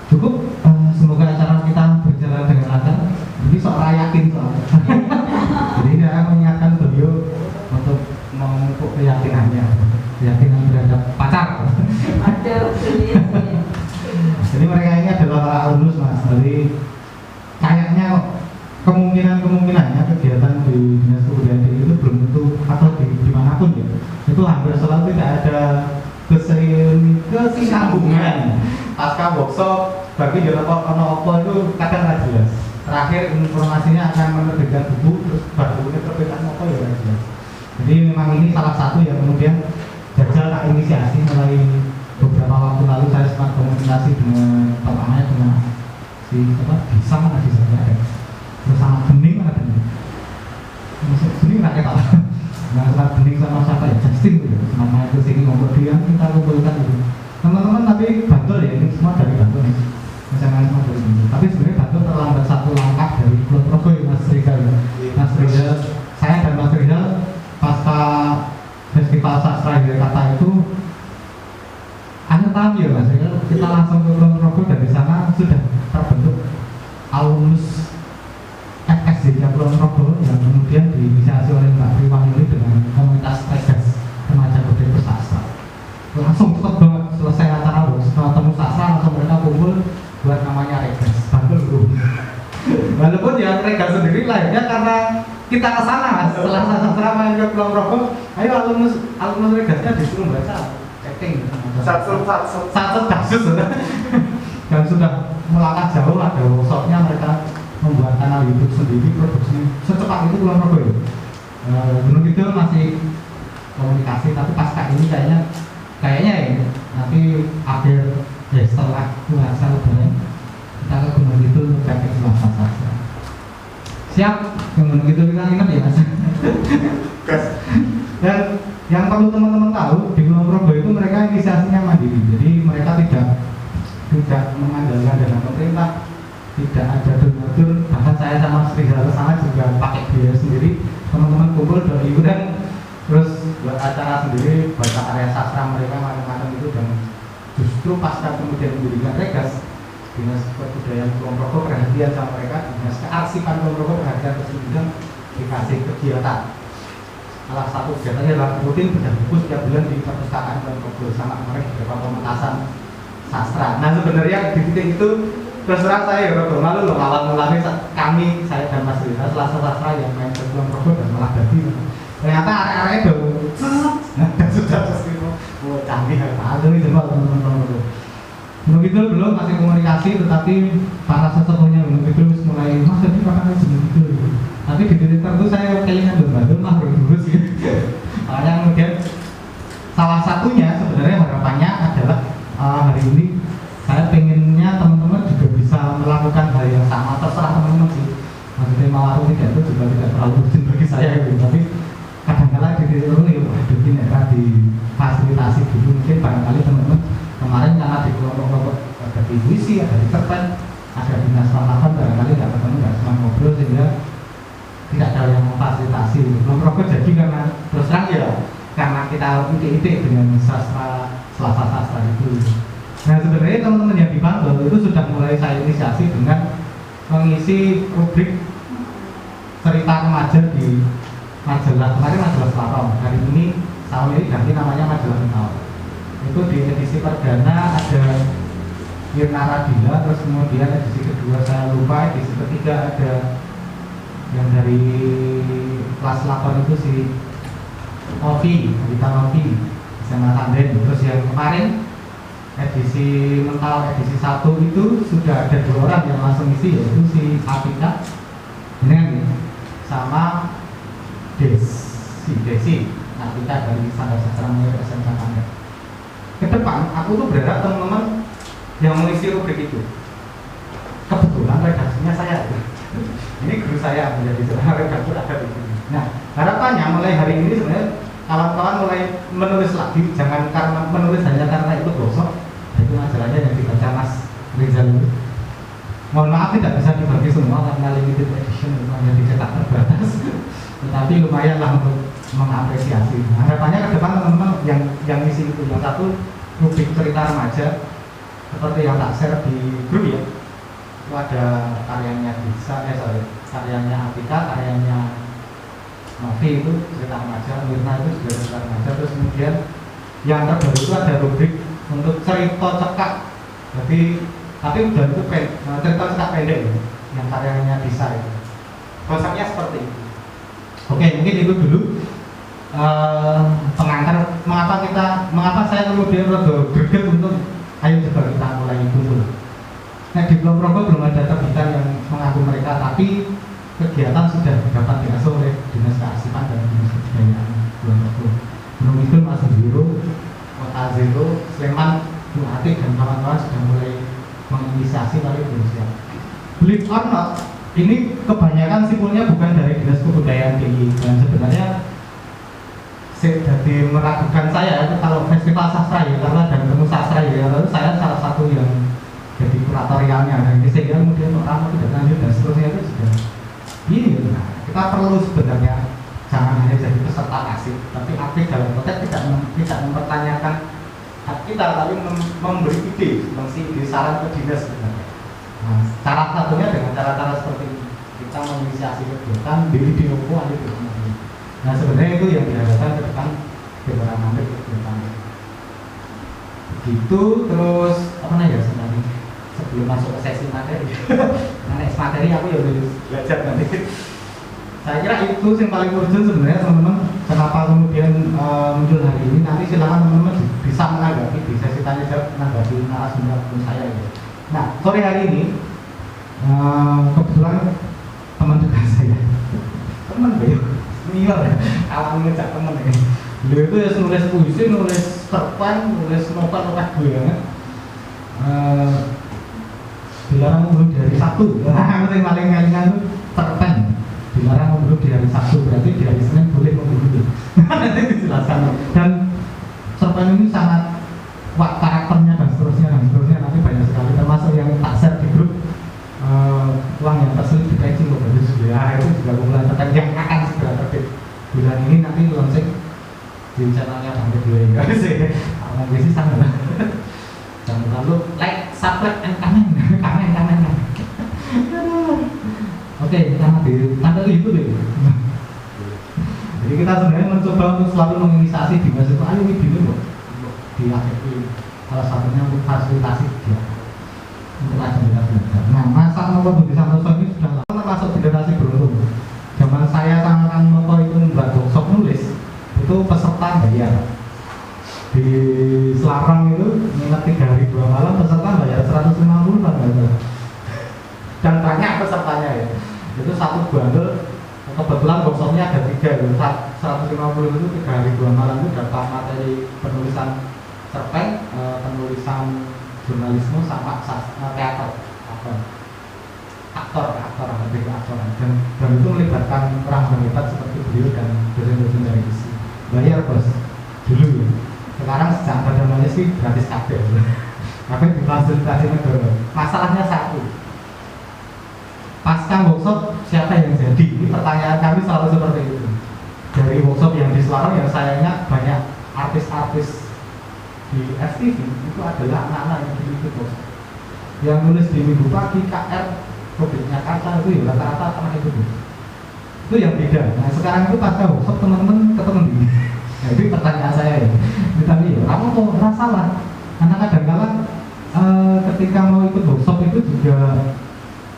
Cukup, semoga acara kita berjalan dengan lancar. Ini soal yakin soalnya. Jadi ini akan mengingatkan beliau untuk memupuk keyakinannya, keyakinan terhadap pacar. Ada Jadi mereka ini adalah para alumnus Mas. Jadi kayaknya kemungkinannya kegiatan di Dinas Kebudayaan itu belum tentu atau dimanapun ya. Itu hampir selalu tidak ada kesinambungan. Pasca workshop bagi jalan apa itu kadang nggak jelas. Terakhir informasinya akan menerbitkan buku, terus bukunya terbitan apa ya nggak jelas. Jadi memang ini salah satu yang kemudian Jajal tak inisiasi mulai beberapa waktu lalu. Saya sempat komunikasi dengan pertamanya dengan si bisa mana bisa ada terus sama Bening mana Bening masuk Bening nggak kata nggak salah Bening sama siapa ya Justin gitu sama itu sini ngobrol dia kita kumpulkan gitu teman-teman. Tapi Bantul ya, ini semua dari Bantul nih misalnya semua dari Bantul. Tapi sebenarnya Bantul terlambat satu langkah dari Kulon Progo ya Mas Rizal ya. Mas Rizal, saya dan Mas Rizal pasca Festival Sastra di Jakarta itu Anda tahu ya Mas Rizal, kita langsung ke Kulon Progo dan di sana sudah terbentuk alumnus FSD Kulon Progo yang kemudian diinisiasi oleh Mbak Triwanili dengan komunitas Regas Remaja Berdaya Sastra. Langsung cepat banget selesai acara setelah temu sastra langsung mereka kumpul buat namanya Regas Bantul Bro. Walaupun ya Regas sendiri lahirnya karena kita ke sana setelah sastra main ke Kulon Progo, ayo alumnus Regasnya disuruh baca chatting Satu kasus dan sudah melangkah jauh. Ada workshopnya, mereka membuat kanal YouTube sendiri, produksi secepat itu Kulon Progo ya. Gunung Kidul masih komunikasi, tapi pasca ini kayaknya ya nanti akhir ya setelah puasa lebaran kita ke Gunung Kidul untuk praktek bahasa sastra. Siap, ke Gunung Kidul kita ingat ya Mas. Dan yang perlu teman-teman tahu di Kulon Progo itu mereka inisiasinya mandiri, jadi mereka tidak mengandalkan dana pemerintah, tidak ada donatur. Bahkan saya sama Sri Rizal sana juga pakai biaya sendiri. Teman-teman kumpul dari iuran, terus buat acara sendiri, baca karya sastra mereka macam-macam itu, dan justru justru pasca kemudian mendirikan Regas, Dinas Kebudayaan Kulon Progo perhatian sama mereka, Dinas Kearsipan Kulon Progo perhatian terus kemudian dikasih kegiatan. Salah satu kegiatannya adalah rutin bedah buku setiap bulan di perpustakaan Kulon Progo sama kemarin beberapa pementasan sastra. Nah sebenarnya di titik itu terus terang saya rada malu loh awal mulanya kami, saya dan Mas Rita Selasa Sastra yang main ke Kulon Progo dan malah jadi ternyata area-area itu sudah terus itu canggih langsung itu teman-teman. Gunung Kidul belum masih komunikasi, tetapi para sesepuhnya Gunung Kidul mulai mas jadi pakai Gunung Kidul. Tapi di titik tertentu saya kayaknya belum mah dulu sih. Makanya kemudian salah satunya sebenarnya harapannya adalah hari ini saya pengennya teman-teman juga bisa melakukan hal yang sama, terserah teman-teman sih. Maksudnya mau atau tidak itu juga tidak terlalu urgent bagi saya gitu. Tapi kadang-kadang di titik tertentu ya waduh ini ya difasilitasi dulu, mungkin barangkali teman-teman kemarin karena di kelompok-kelompok ada di puisi, ada di cerpen, ada di Dinas Wartawan, barangkali nggak ketemu, nggak cuma ngobrol sehingga tidak ada yang memfasilitasi. Belum Progo jadi karena terus terang ya karena kita ide-ide dengan sastra Selasa Sastra itu. Nah sebenarnya teman-teman yang di Bantul itu sudah mulai saya inisiasi dengan mengisi rubrik cerita remaja di majalah, kemarin majalah Selarom, hari ini tahun ini ganti namanya majalah Mental. Itu di edisi perdana ada Wirna Radila, terus kemudian edisi kedua saya lupa, edisi ketiga ada yang dari kelas 8 itu si Novi, Rita Novi sama Tanden. Terus yang kemarin edisi Mental edisi 1 itu sudah ada 2 orang yang langsung isi, yaitu si Apika ini sama Desi Apika dari Standar Sastra Menurut SMK Tanda. Ke depan aku tuh berharap teman-teman yang mengisi rubrik itu, kebetulan redaksinya saya ini guru saya menjadi seorang redaktur ada di sini. Nah harapannya mulai hari ini sebenarnya kawan-kawan mulai menulis lagi, jangan karena menulis hanya karena itu gosok. Itu majalahnya yang dibaca Mas Rizal. Mohon maaf tidak bisa dibagi semua karena limited edition, hanya dicetak terbatas. Tetapi lumayan lah untuk mengapresiasi. Nah, harapannya ke depan teman-teman yang isi itu, yang satu rubrik cerita remaja seperti yang tak share di grup ya. Itu ada karyanya karyanya Apika, karyanya Novi itu cerita remaja, Mirna itu juga cerita remaja. Terus kemudian yang terbaru itu ada rubrik untuk cerita cekak. Jadi tapi udah itu cerita cekak pendek ya, yang karyanya Disa itu. Konsepnya seperti itu. Oke, mungkin itu dulu pengantar mengapa saya kemudian rada greget untuk ayo coba kita mulai kumpul. Nah di Kulon Progo belum ada terbitan yang mengaku mereka, tapi kegiatan sudah dapat diasuh oleh Dinas Kearsipan dan Dinas Kebudayaan Kulon Progo. Gunung Kidul, Masuk Biru, Kota Zero, Sleman, Buati dan kawan-kawan sudah mulai menginisiasi tapi belum siap. Believe or not, ini kebanyakan simpulnya bukan dari Dinas Kebudayaan DIY, dan sebenarnya jadi meragukan saya kalau festival sastra ya, karena dan temu sastra ya, lalu saya salah satu yang jadi kuratorialnya, dan sehingga kemudian orang tidak lanjut dan seterusnya itu sudah ini. Nah, kita perlu sebenarnya jangan hanya jadi peserta asik, tapi aktif dalam konteks tidak mempertanyakan hak kita, tapi memberi ide, mengisi ide saran ke dinas sebenarnya. Nah, salah satunya dengan cara-cara seperti ini kita menginisiasi kegiatan di Opo aja di. Nah sebenarnya itu yang diharapkan ke depan beberapa nanti ke depan. Begitu. Terus apa nih ya sebenarnya sebelum masuk ke sesi materi, next materi aku ya udah belajar nanti. Saya kira itu yang paling urgent sebenarnya teman-teman. Kenapa kemudian muncul hari ini? Nanti silakan teman-teman bisa menanggapi di sesi tanya jawab, menanggapi narasumber saya ya. Nah sore hari ini kebetulan teman dekat saya, teman beliau senior ya, awal ngejak temen ya. Beliau itu ya nulis puisi, nulis cerpen, nulis novel gue banget. Dilarang membunuh di hari Sabtu. Nah, yang paling ngalingan itu cerpen. Dilarang membunuh di hari Sabtu, berarti di hari Senin boleh membunuh. Nanti dijelaskan. Dan cerpen ini sangat kuat karakternya dan seterusnya. Nanti banyak sekali, termasuk yang tak share di grup. Uang yang terselip di peci loh, ya itu juga kumpulan cerpen yang akan segera terbit bulan ini, nanti launching di channelnya Bang Kedua enggak sih, Bang sih sama jam 8 Oke, jangan ditandai itu deh. Jadi kita sebenarnya mencoba untuk selalu menginisiasi di mahasiswa. Ayo ini dulu loh, di AFI. Salah satunya untuk fasilitasi dia untuk ajar kita belajar. Nah, masa Nopo Budi Santoso ini sudah lama termasuk generasi beruntung. Zaman saya sama Kang Nopo itu membuat workshop nulis, itu peserta bayar. Di Selarang itu minat 3 hari 2 malam peserta bayar 150 kan, dan banyak pesertanya ya. Itu satu bundle, kebetulan workshopnya ada 3 itu 150 itu 3 hari 2 malam itu dapat materi penulisan cerpen, penulisan jurnalisme sama teater, aktor dan itu melibatkan orang hebat seperti beliau dan dosen-dosen dari ISI. Bayar bos dulu ya. Sekarang sejak ada namanya sih gratis kabel. Tapi difasilitasi negara. Masalahnya satu. Pasca workshop siapa yang jadi? Ini pertanyaan kami selalu seperti itu. Dari workshop yang di Selarang yang saya ingat banyak artis-artis di FTV itu adalah anak-anak yang ikut workshop. Yang nulis di Minggu Pagi, KR, Robitnya Kaca itu ya rata-rata anak itu. Itu yang beda. Nah sekarang itu pasca workshop teman-teman ketemu di. Nah itu pertanyaan saya ya. Tapi ya kamu kok salah? Karena kadang-kadang ketika mau ikut workshop itu juga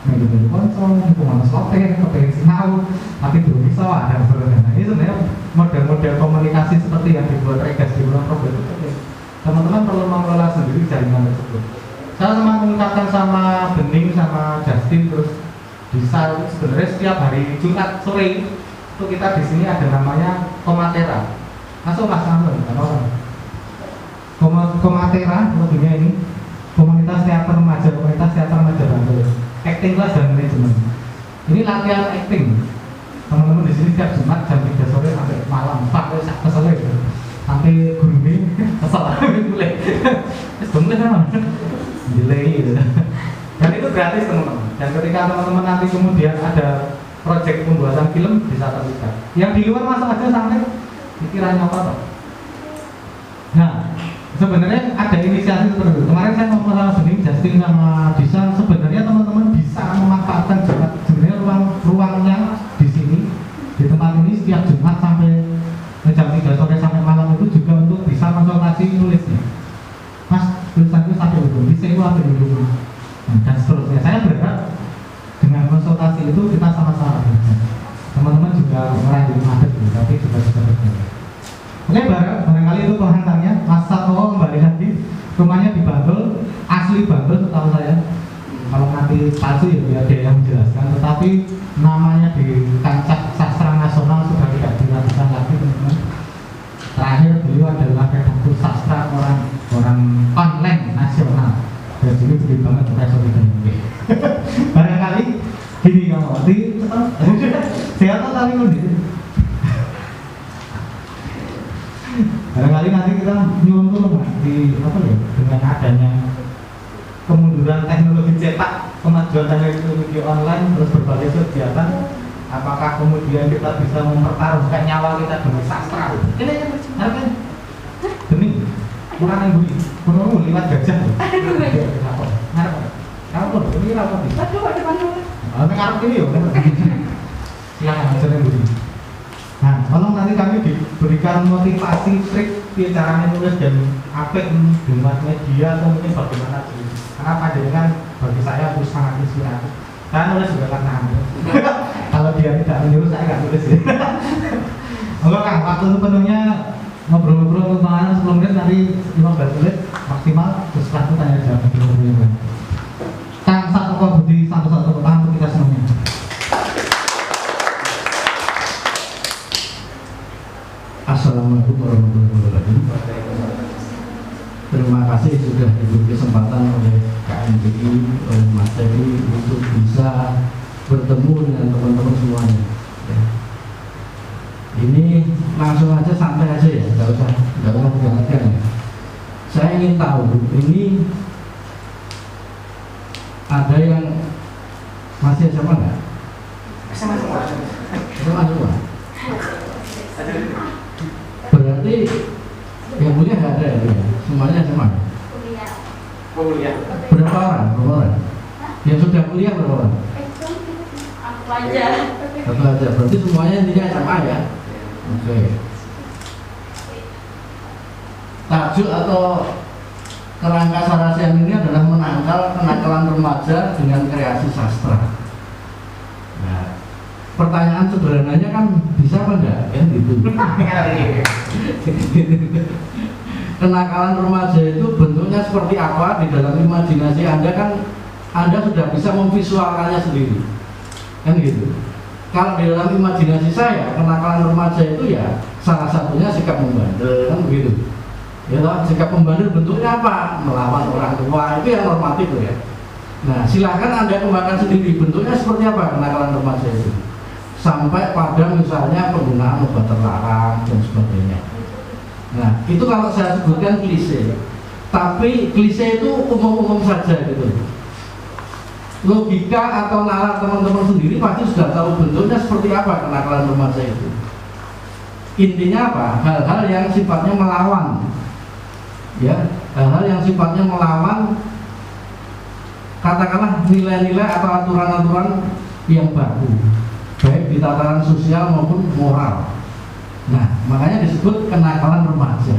melu-melu konsol, mana slotnya, kepengen sinau, tapi belum bisa ada sebagainya. Ini sebenarnya model-model komunikasi seperti yang dibuat Regas di bulan Program itu penting. Teman-teman perlu mengelola sendiri jaringan tersebut. Saya sama mengucapkan sama Bening, sama Justin, terus Disa itu sebenarnya setiap hari Jumat sore itu kita di sini ada namanya Komatera. Masuk mas Anton, Komatera lebihnya ini komunitas teater remaja Bantul, acting class dan manajemen. Ini latihan acting. Teman-teman di sini setiap Jumat jam 3 sore sampai malam, sampai sore sampai guru ini kesel boleh, boleh kan? Delay gitu. Dan itu gratis teman-teman. Dan ketika teman-teman nanti kemudian ada proyek pembuatan film bisa terlibat. Yang di luar masuk aja sampai pikirannya apa toh? Nah, sebenarnya ada inisiatif seperti itu. Kemarin saya ngomong sama Bening, Justin sama Disa, sebenarnya teman-teman bisa memanfaatkan Jumat. Sebenarnya ruangnya di sini, di tempat ini setiap Jumat sampai jam 3 sore sampai malam itu juga untuk bisa konsultasi nulisnya. Mas, tulisan itu sampai ujung, bisa itu sampai ujung, dan seterusnya. Saya berharap dengan konsultasi itu kita sama-sama belajar. Teman-teman juga meraih adat, tapi juga bisa belajar. Oke, barangkali itu penghantarnya. Mas Satwa kembali lagi, rumahnya di Bantul, asli Bantul setahu saya. Kalau nanti palsu ya biar dia yang menjelaskan. Tetapi namanya di kancah sastra nasional sudah tidak diragukan lagi, teman-teman. Terakhir beliau adalah redaktur sastra orang online nasional. Dan sini beli banget profesor itu. Barangkali gini kamu, siapa tadi gitu. Barangkali nanti kita nyuruh di apa ya, dengan adanya kemunduran teknologi cetak, kemajuan teknologi online, terus berbagai kegiatan, apakah kemudian kita bisa mempertaruhkan nyawa kita demi sastra? Ini yang berarti demi kurang yang budi, kurang lewat gajah. Ngarep, kamu tuh ini apa sih? Aduh, ada mana? Ngarep ini yuk. Silakan aja yang budi. Nah, tolong nanti kami diberikan motivasi trik caranya nulis dan apa dengan media atau mungkin bagaimana sih? Karena panjenengan bagi saya itu sangat inspiratif. Saya nulis juga karena kalau dia tidak menyuruh saya nggak nulis. Oke Kang, waktu sepenuhnya ngobrol-ngobrol kemana 10 menit, nanti 15 menit maksimal. Terus setelah itu tanya jawab. Kang Satwa Budi Santoso, tangan untuk kita semuanya. Assalamualaikum warahmatullahi wabarakatuh. Terima kasih sudah diberi kesempatan oleh KNPI, oleh Mas Teddy untuk bisa bertemu dengan teman-teman semuanya. Ya. Ini langsung aja santai aja ya, nggak usah diperhatikan ya. Saya ingin tahu, ini ada yang masih SMA nggak? SMA semua. Berarti yang kuliah nggak ada ya? Semuanya SMA? Kuliah. Berapa orang? Yang sudah kuliah berapa orang? Satu aja. Berarti semuanya intinya SMA ya. Oke. Tajuk atau kerangka sarasian ini adalah menangkal kenakalan remaja dengan kreasi sastra. Nah, pertanyaan sederhananya kan bisa apa enggak? Kan gitu. Kenakalan remaja itu bentuknya seperti apa di dalam imajinasi Anda, kan Anda sudah bisa memvisualkannya sendiri, kan gitu. Kalau di dalam imajinasi saya, kenakalan remaja itu ya salah satunya sikap membandel, kan begitu. Ya toh, sikap membandel bentuknya apa? Melawan orang tua, itu yang normatif loh ya. Nah, silahkan Anda kembangkan sendiri bentuknya seperti apa kenakalan remaja itu, sampai pada misalnya penggunaan obat terlarang dan sebagainya. Nah, itu kalau saya sebutkan klise, tapi klise itu umum-umum saja gitu. Logika atau nalar teman-teman sendiri pasti sudah tahu bentuknya seperti apa kenakalan remaja itu. Intinya apa? Hal-hal yang sifatnya melawan, ya, hal-hal yang sifatnya melawan, katakanlah nilai-nilai atau aturan-aturan yang baku, baik di tataran sosial maupun moral. Nah, makanya disebut kenakalan remaja.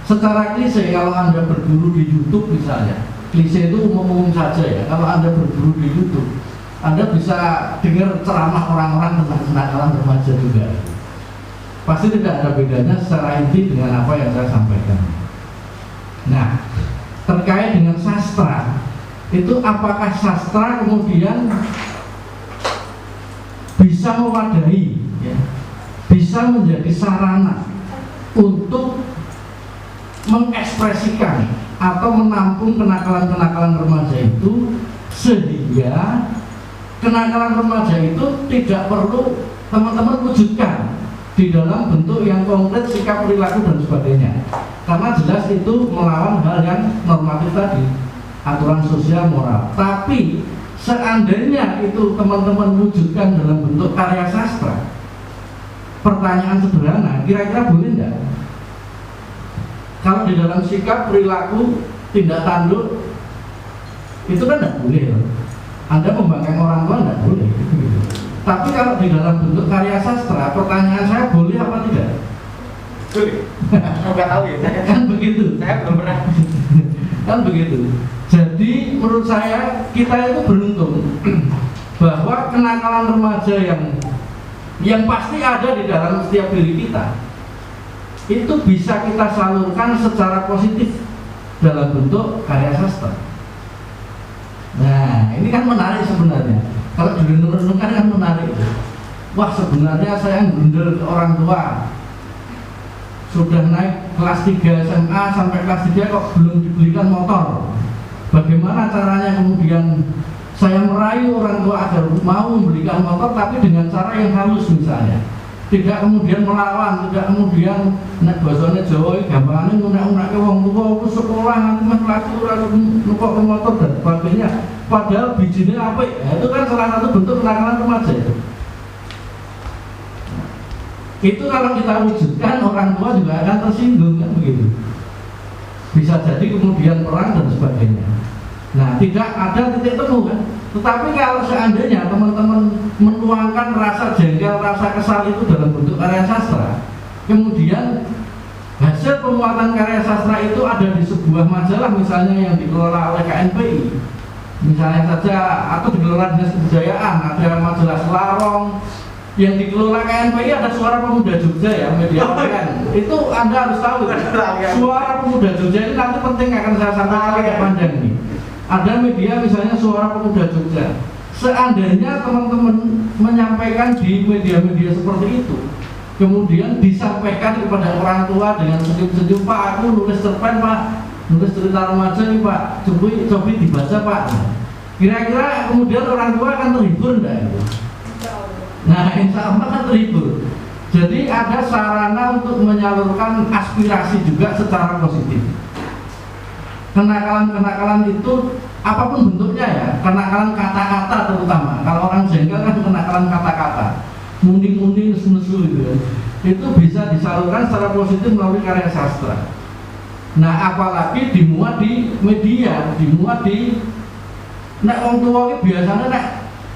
Secara klise, kalau Anda berguru di YouTube misalnya, klise itu umum-umum saja ya. Kalau Anda berguru di YouTube, Anda bisa dengar ceramah orang-orang tentang kenakalan remaja juga. Pasti tidak ada bedanya secara inti dengan apa yang saya sampaikan. Nah, terkait dengan sastra, itu apakah sastra kemudian bisa mewadahi, ya, bisa menjadi sarana untuk mengekspresikan atau menampung kenakalan-kenakalan remaja itu, sehingga kenakalan remaja itu tidak perlu teman-teman wujudkan di dalam bentuk yang konkret, sikap, perilaku dan sebagainya, karena jelas itu melawan hal yang normatif tadi, aturan sosial, moral. Tapi seandainya itu teman-teman wujudkan dalam bentuk karya sastra, pertanyaan sederhana, kira-kira boleh enggak? Kalau di dalam sikap, perilaku, tindak tanduk, itu kan enggak boleh. Anda membangkang orang tua enggak boleh. Tapi kalau di dalam bentuk karya sastra, pertanyaan saya, boleh apa tidak? Boleh. Enggak tahu ya. Kan begitu. Saya belum pernah. Kan begitu. Jadi menurut saya kita itu beruntung bahwa kenakalan remaja yang pasti ada di dalam setiap diri kita itu bisa kita salurkan secara positif dalam bentuk karya sastra. Nah, ini kan menarik sebenarnya. Kalau direnung-renungkan kan menarik. Wah, sebenarnya saya ngundel ke orang tua, sudah naik kelas 3 SMA sampai kelas 3 kok belum dibelikan motor. Bagaimana caranya kemudian saya merayu orang tua agar mau membelikan motor, tapi dengan cara yang halus misalnya. Tidak kemudian melawan, tidak kemudian nek bahasane Jawa iki gampangane ngunek-unekke wong tua ku sekolah nanti mas lagi ora numpak motor dan sebagainya. Padahal bijine apik. Nah, itu kan salah satu bentuk kenakalan remaja itu. Itu kalau kita wujudkan, orang tua juga akan tersinggung kan begitu. Bisa jadi kemudian perang dan sebagainya. Nah, tidak ada titik temu kan. Tetapi kalau seandainya teman-teman menuangkan rasa jengkel, rasa kesal itu dalam bentuk karya sastra, kemudian hasil pemuatan karya sastra itu ada di sebuah majalah misalnya yang dikelola oleh KNPI, misalnya saja, atau dikelola Dinas Kebudayaan, ada majalah Selarong yang dikelola KNPI, ada Suara Pemuda Jogja ya, media online. Itu Anda harus tahu, Suara Pemuda Jogja ini nanti penting, akan saya sampaikan ke panjang ini. Ada media misalnya Suara Pemuda Jogja. Seandainya teman-teman menyampaikan di media-media seperti itu, kemudian disampaikan kepada orang tua dengan senyum-senyum, Pak, aku nulis cerpen Pak, nulis cerita remaja nih Pak, coba dibaca Pak. Kira-kira kemudian orang tua akan terhibur enggak itu? Nah, insya Allah akan terhibur. Jadi ada sarana untuk menyalurkan aspirasi juga secara positif. Kenakalan-kenakalan itu apapun bentuknya ya, kenakalan kata-kata terutama. Kalau orang jengkel kan kenakalan kata-kata, muni-muni, nesu-nesu gitu ya. Itu bisa disalurkan secara positif melalui karya sastra. Nah, apalagi dimuat di media, dimuat di nek wong tua iki biasanya nek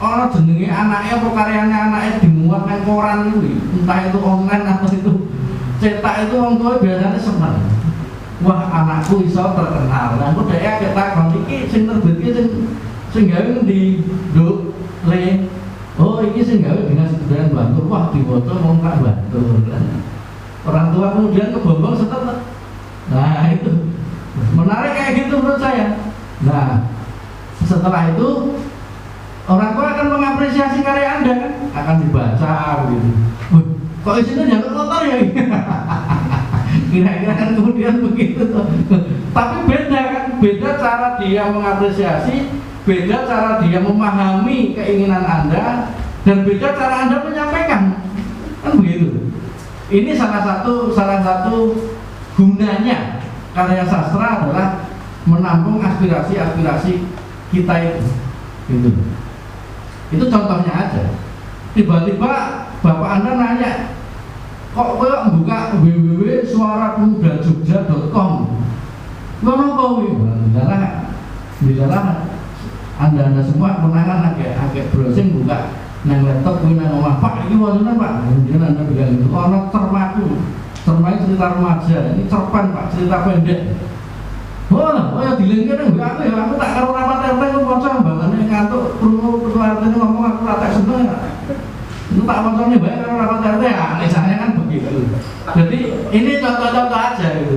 ana roh jenenge anaknya apa karyanya anaknya dimuat nang koran kuwi, entah itu online atau itu cetak, itu wong tua biasanya seneng. Wah, anakku iso terkenal. Lah kok dhek akeh takon iki sing nerbitke sing gawe ndi, Nduk? Le. Oh, iki sing gawe Dinas Kebudayaan Bantul. Wah, diwaca wong tak Bantul. Orang tua kemudian kebombong setelah. Nah, itu menarik kayak gitu menurut saya. Nah, setelah itu orang tua akan mengapresiasi karya Anda kan, akan dibaca gitu. Kok isinya jangan kotor ya? Kira-kira kan kemudian begitu. Tapi beda kan, beda cara dia mengapresiasi, beda cara dia memahami keinginan Anda, dan beda cara Anda menyampaikan. Kan begitu. Ini salah satu gunanya karya sastra adalah menampung aspirasi-aspirasi kita itu. Gitu. Itu contohnya aja. Tiba-tiba bapak Anda nanya, kok kowe buka www.suarapemudajogja.com? Ngono kowe? Bicara Anda semua menangan agak browsing buka nang laptop kuwi nang omah. Pak iki wonten Pak. Kemudian Anda bilang itu ana termaku. Termaku cerita remaja. Ini cerpen Pak, cerita pendek. Oh ya dilengke nang aku tak karo rapat RT kok maca mbangane kantuk krungu ketua RT ngomong aku ora tak seneng. Itu tak macamnya baik karo rapat RT ya, misalnya kan begitu. Jadi ini contoh-contoh aja gitu.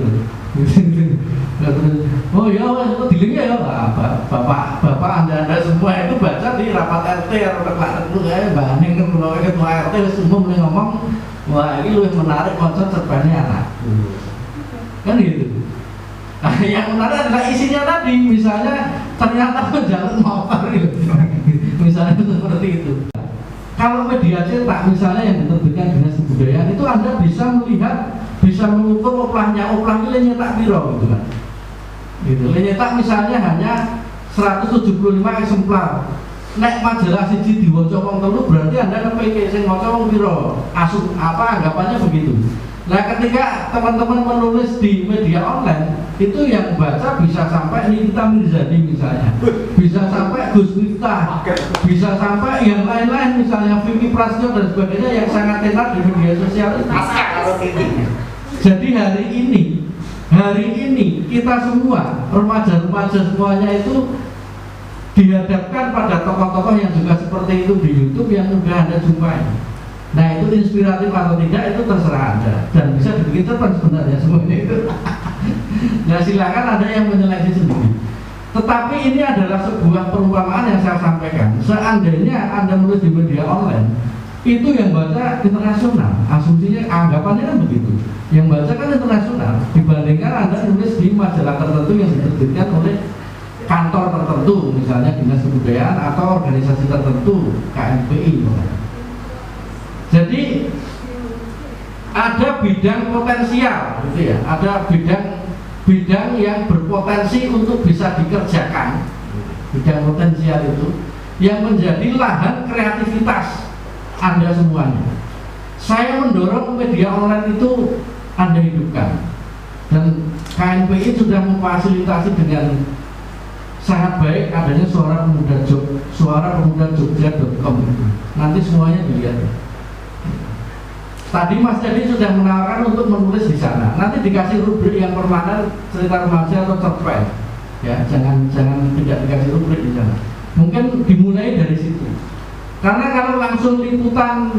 Oh ya, itu dilengke ya Bapak Anda semua itu baca di rapat RT rapat RT kayak mbane ketua RT wis umum ngomong, wah ini lebih menarik konsep cerpennya anakku. Kan gitu. Nah, yang menarik adalah isinya tadi, misalnya ternyata jalan motor gitu. Misalnya seperti itu. Kalau media cetak misalnya yang diterbitkan Dinas Kebudayaan itu Anda bisa melihat, bisa mengukur oplahnya, oplah ini nyetak piro gitu kan. Gitu. Nyetak misalnya hanya 175 eksemplar. Nek majalah siji diwaca wong telu berarti Anda kepikir sing maca wong piro? Asup apa anggapannya begitu. Nah, ketika teman-teman menulis di media online, itu yang baca bisa sampai Nikita Mirzani misalnya, bisa sampai Gus Miftah, bisa sampai yang lain-lain misalnya Vicky Prasetyo dan sebagainya yang sangat tenar di media sosial itu. Jadi hari ini kita semua remaja-remaja semuanya itu dihadapkan pada tokoh-tokoh yang juga seperti itu di YouTube yang sudah Anda jumpai. Nah, itu inspiratif atau tidak itu terserah Anda dan bisa dibikin cerpen sebenarnya semuanya itu. Nah, silakan Anda yang menyeleksi sendiri. Tetapi ini adalah sebuah perumpamaan yang saya sampaikan. Seandainya Anda menulis di media online, itu yang baca internasional. Asumsinya anggapannya kan begitu. Yang baca kan internasional dibandingkan Anda nulis di majalah tertentu yang diterbitkan oleh kantor tertentu, misalnya Dinas Kebudayaan atau organisasi tertentu, KNPI misalnya. Jadi ada bidang potensial, gitu ya. Ada bidang yang berpotensi untuk bisa dikerjakan. Bidang potensial itu yang menjadi lahan kreativitas Anda semuanya. Saya mendorong media online itu Anda hidupkan, dan KNPI sudah memfasilitasi dengan sangat baik adanya suarapemudajogja.com itu. Nanti semuanya dilihat. Tadi Mas Dedi sudah menawarkan untuk menulis di sana. Nanti dikasih rubrik yang permanen cerita remaja atau cerpen. Ya, jangan tidak dikasih rubrik di sana. Mungkin dimulai dari situ. Karena kalau langsung liputan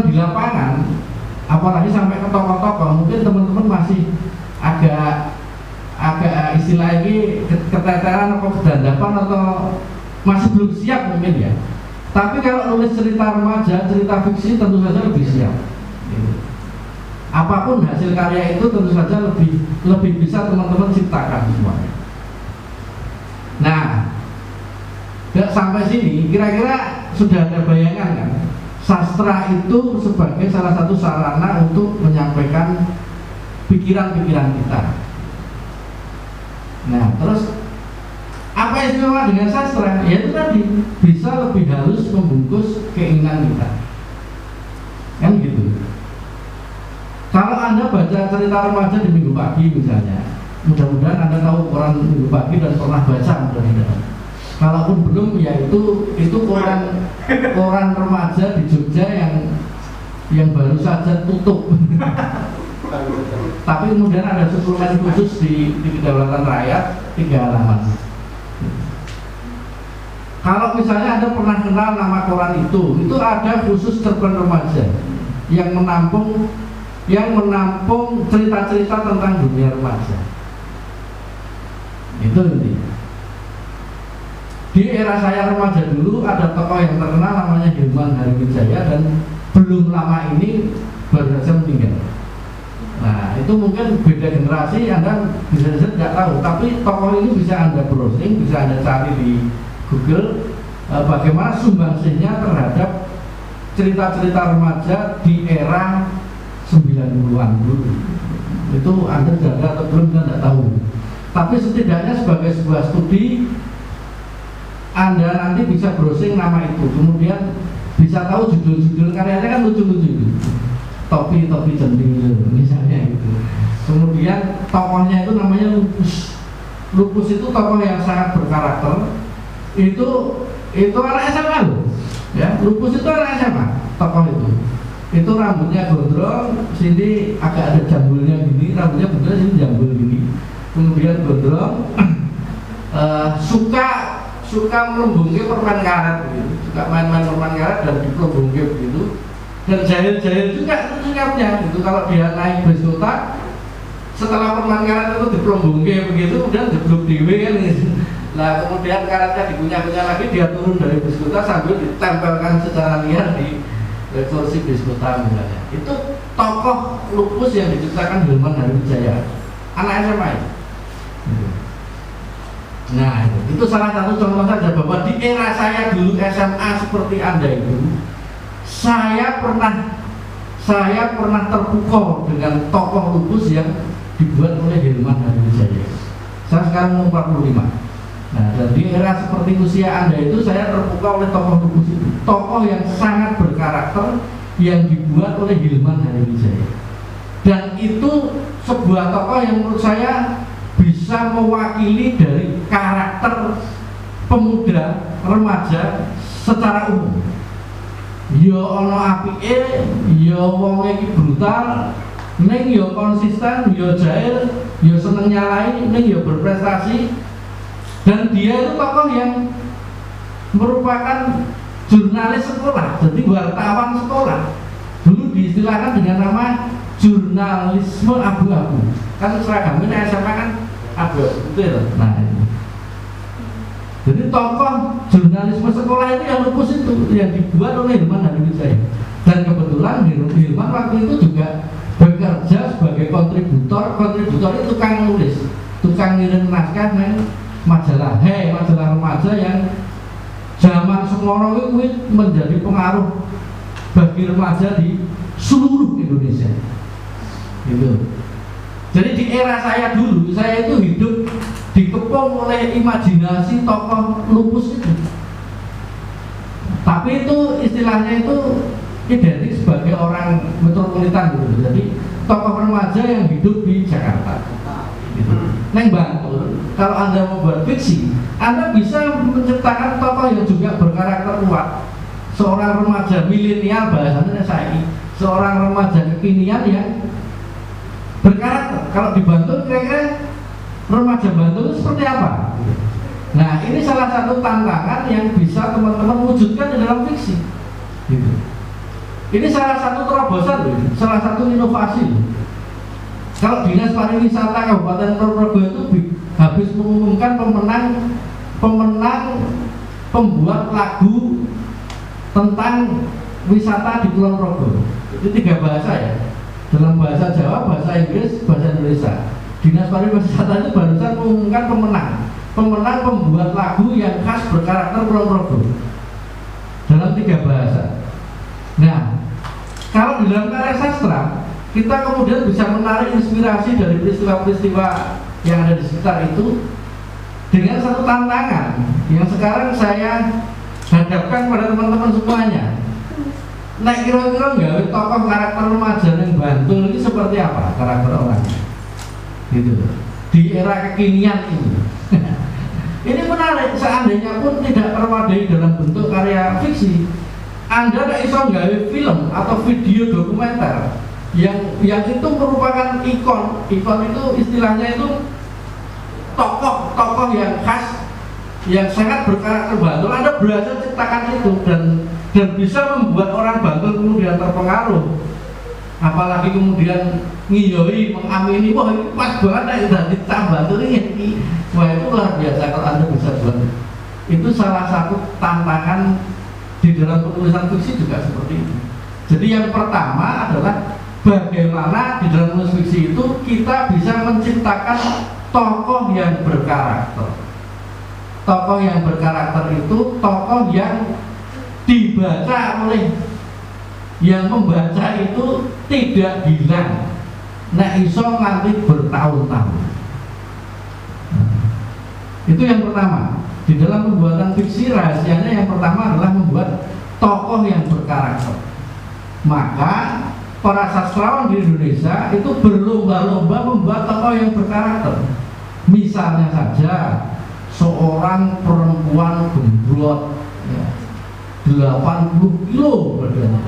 di lapangan, apalagi sampai ke tokoh-tokoh, mungkin teman-teman masih agak istilah ini keteteran atau kedandapan atau masih belum siap mungkin ya. Tapi kalau nulis cerita remaja, cerita fiksi tentu saja lebih siap. Apapun hasil karya itu tentu saja lebih bisa teman-teman ciptakan semuanya. Nah, sampai sini kira-kira sudah ada bayangan kan? Sastra itu sebagai salah satu sarana untuk menyampaikan pikiran-pikiran kita. Nah, terus apa istimewa dengan sastra? Yaitu tadi bisa lebih halus membungkus keinginan kita. Kan gitu. Kalau Anda baca cerita remaja di Minggu Pagi misalnya, mudah-mudahan Anda tahu koran Minggu Pagi dan pernah baca mudah-mudahan. Kalaupun belum, ya itu koran remaja di Jogja yang baru saja tutup. Tapi kemudian ada suplemen khusus di Kedaulatan Rakyat 3 halaman. Kalau misalnya Anda pernah kenal nama koran itu ada khusus cerpen remaja yang menampung cerita-cerita tentang dunia remaja. Itu intinya. Di era saya remaja dulu ada tokoh yang terkenal namanya Hilman Hariwijaya, dan belum lama ini baru saja meninggal. Nah, itu mungkin beda generasi, Anda bisa nggak tahu, tapi tokoh ini bisa Anda browsing, bisa Anda cari di Google bagaimana sumbangsihnya terhadap cerita-cerita remaja di era 90-an dulu. Itu Anda jaga atau belum, Anda tidak tahu. Tapi setidaknya sebagai sebuah studi, Anda nanti bisa browsing nama itu, kemudian bisa tahu judul-judul karyanya kan lucu-lucu itu. Topi centil misalnya itu. Kemudian tokohnya itu namanya Lupus. Lupus itu tokoh yang sangat berkarakter. Itu anak SMA loh. Ya, Lupus itu anak SMA, tokoh itu. Itu rambutnya gondrong, sini agak ada jambulnya gini, rambutnya bener sini jambul gini. Kemudian gondrong, suka melembungke permen karet gitu. Suka main-main permen karet dan dipelembungke begitu. Dan jahil-jahil juga itu sikapnya gitu. Kalau dia naik bis kota, setelah permen karet itu dipelembungke begitu, kemudian jeblok dhewe kan gitu. Nah, kemudian karetnya dikunyah-kunyah lagi, dia turun dari bis kota sambil ditempelkan secara liar di kursi bis kota misalnya. Itu tokoh Lupus yang diciptakan Hilman Hariwijaya, anak SMA. Nah, itu salah satu contoh saja bahwa di era saya dulu SMA seperti Anda itu, saya pernah terpukau dengan tokoh Lupus yang dibuat oleh Hilman Hariwijaya. Saya sekarang umur 45. Nah, dan di era seperti usia Anda itu, saya terpukau oleh tokoh Lupus itu. Tokoh yang sangat berkarakter yang dibuat oleh Hilman Hariwijaya. Dan itu sebuah tokoh yang menurut saya bisa mewakili dari karakter pemuda remaja secara umum. Ya ono apike, ya wonge iki brutal, ning ya konsisten, ya jahil, ya seneng nyalai, ning ya berprestasi. Dan dia itu tokoh yang merupakan jurnalis sekolah, jadi wartawan sekolah. Dulu diistilahkan dengan nama jurnalisme abu-abu. Kan seragamnya SMA kan abu-abu itu. Nah, itu. Jadi tokoh jurnalisme sekolah itu yang Lupus itu yang dibuat oleh Hilman Hariwijaya. Dan kebetulan Hilman waktu itu juga bekerja sebagai kontributor. Kontributor itu tukang nulis, tukang ngirim naskah majalah majalah remaja yang zaman semono itu menjadi pengaruh bagi remaja di seluruh Indonesia. Gitu. Jadi di era saya dulu, saya itu hidup dikepung oleh imajinasi tokoh Lupus itu. Tapi itu istilahnya itu identik sebagai orang metropolitan gitu. Jadi tokoh remaja yang hidup di Jakarta. Gitu. Neng Bantul, kalau Anda membuat fiksi, Anda bisa menciptakan tokoh yang juga berkarakter kuat. Seorang remaja milenial bahasanya saya, seorang remaja kekinian yang berkarakter. Kalau di Bantul kira-kira remaja Bantul itu seperti apa? Nah, ini salah satu tantangan yang bisa teman-teman wujudkan di dalam fiksi. Gitu. Ini salah satu terobosan, salah satu inovasi. Kalau Dinas Pariwisata Kabupaten Ponorogo itu habis mengumumkan pemenang pembuat lagu tentang wisata di Kulon Progo. Itu 3 bahasa ya. Dalam bahasa Jawa, bahasa Inggris, bahasa Indonesia. Dinas Pariwisata itu barusan mengumumkan pemenang pembuat lagu yang khas berkarakter Kulon Progo dalam 3 bahasa. Nah, kalau di dalam karya sastra kita kemudian bisa menarik inspirasi dari peristiwa-peristiwa yang ada di sekitar itu dengan satu tantangan yang sekarang saya hadapkan pada teman-teman semuanya. Nah, kira-kira nggak tokoh karakter remaja yang Bantul ini seperti apa karakter orangnya? Gitu. Di era kekinian ini. Ini menarik, seandainya pun tidak terwadai dalam bentuk karya fiksi, Anda tidak bisa nggawe film atau video dokumenter yang itu merupakan ikon itu istilahnya itu tokoh yang khas yang sangat berkarakter Bantul. Anda berhasil ciptakan itu dan bisa membuat orang Bantul kemudian terpengaruh, apalagi kemudian ngiyoi mengamini, wah ini pas banget dari Bantul ini, wah itu luar biasa kalau Anda bisa buat. Itu salah satu tantangan di dalam penulisan fiksi juga seperti itu. Jadi yang pertama adalah bagaimana di dalam menulis fiksi itu kita bisa menciptakan tokoh yang berkarakter. Tokoh yang berkarakter itu tokoh yang dibaca oleh yang membaca itu tidak hilang, nek iso nanti bertahun-tahun. Itu yang pertama. Di dalam pembuatan fiksi rahasianya yang pertama adalah membuat tokoh yang berkarakter. Maka para sastrawan di Indonesia itu berlomba-lomba membuat tokoh yang berkarakter. Misalnya saja seorang perempuan gembrot, ya, 80 kilo badannya,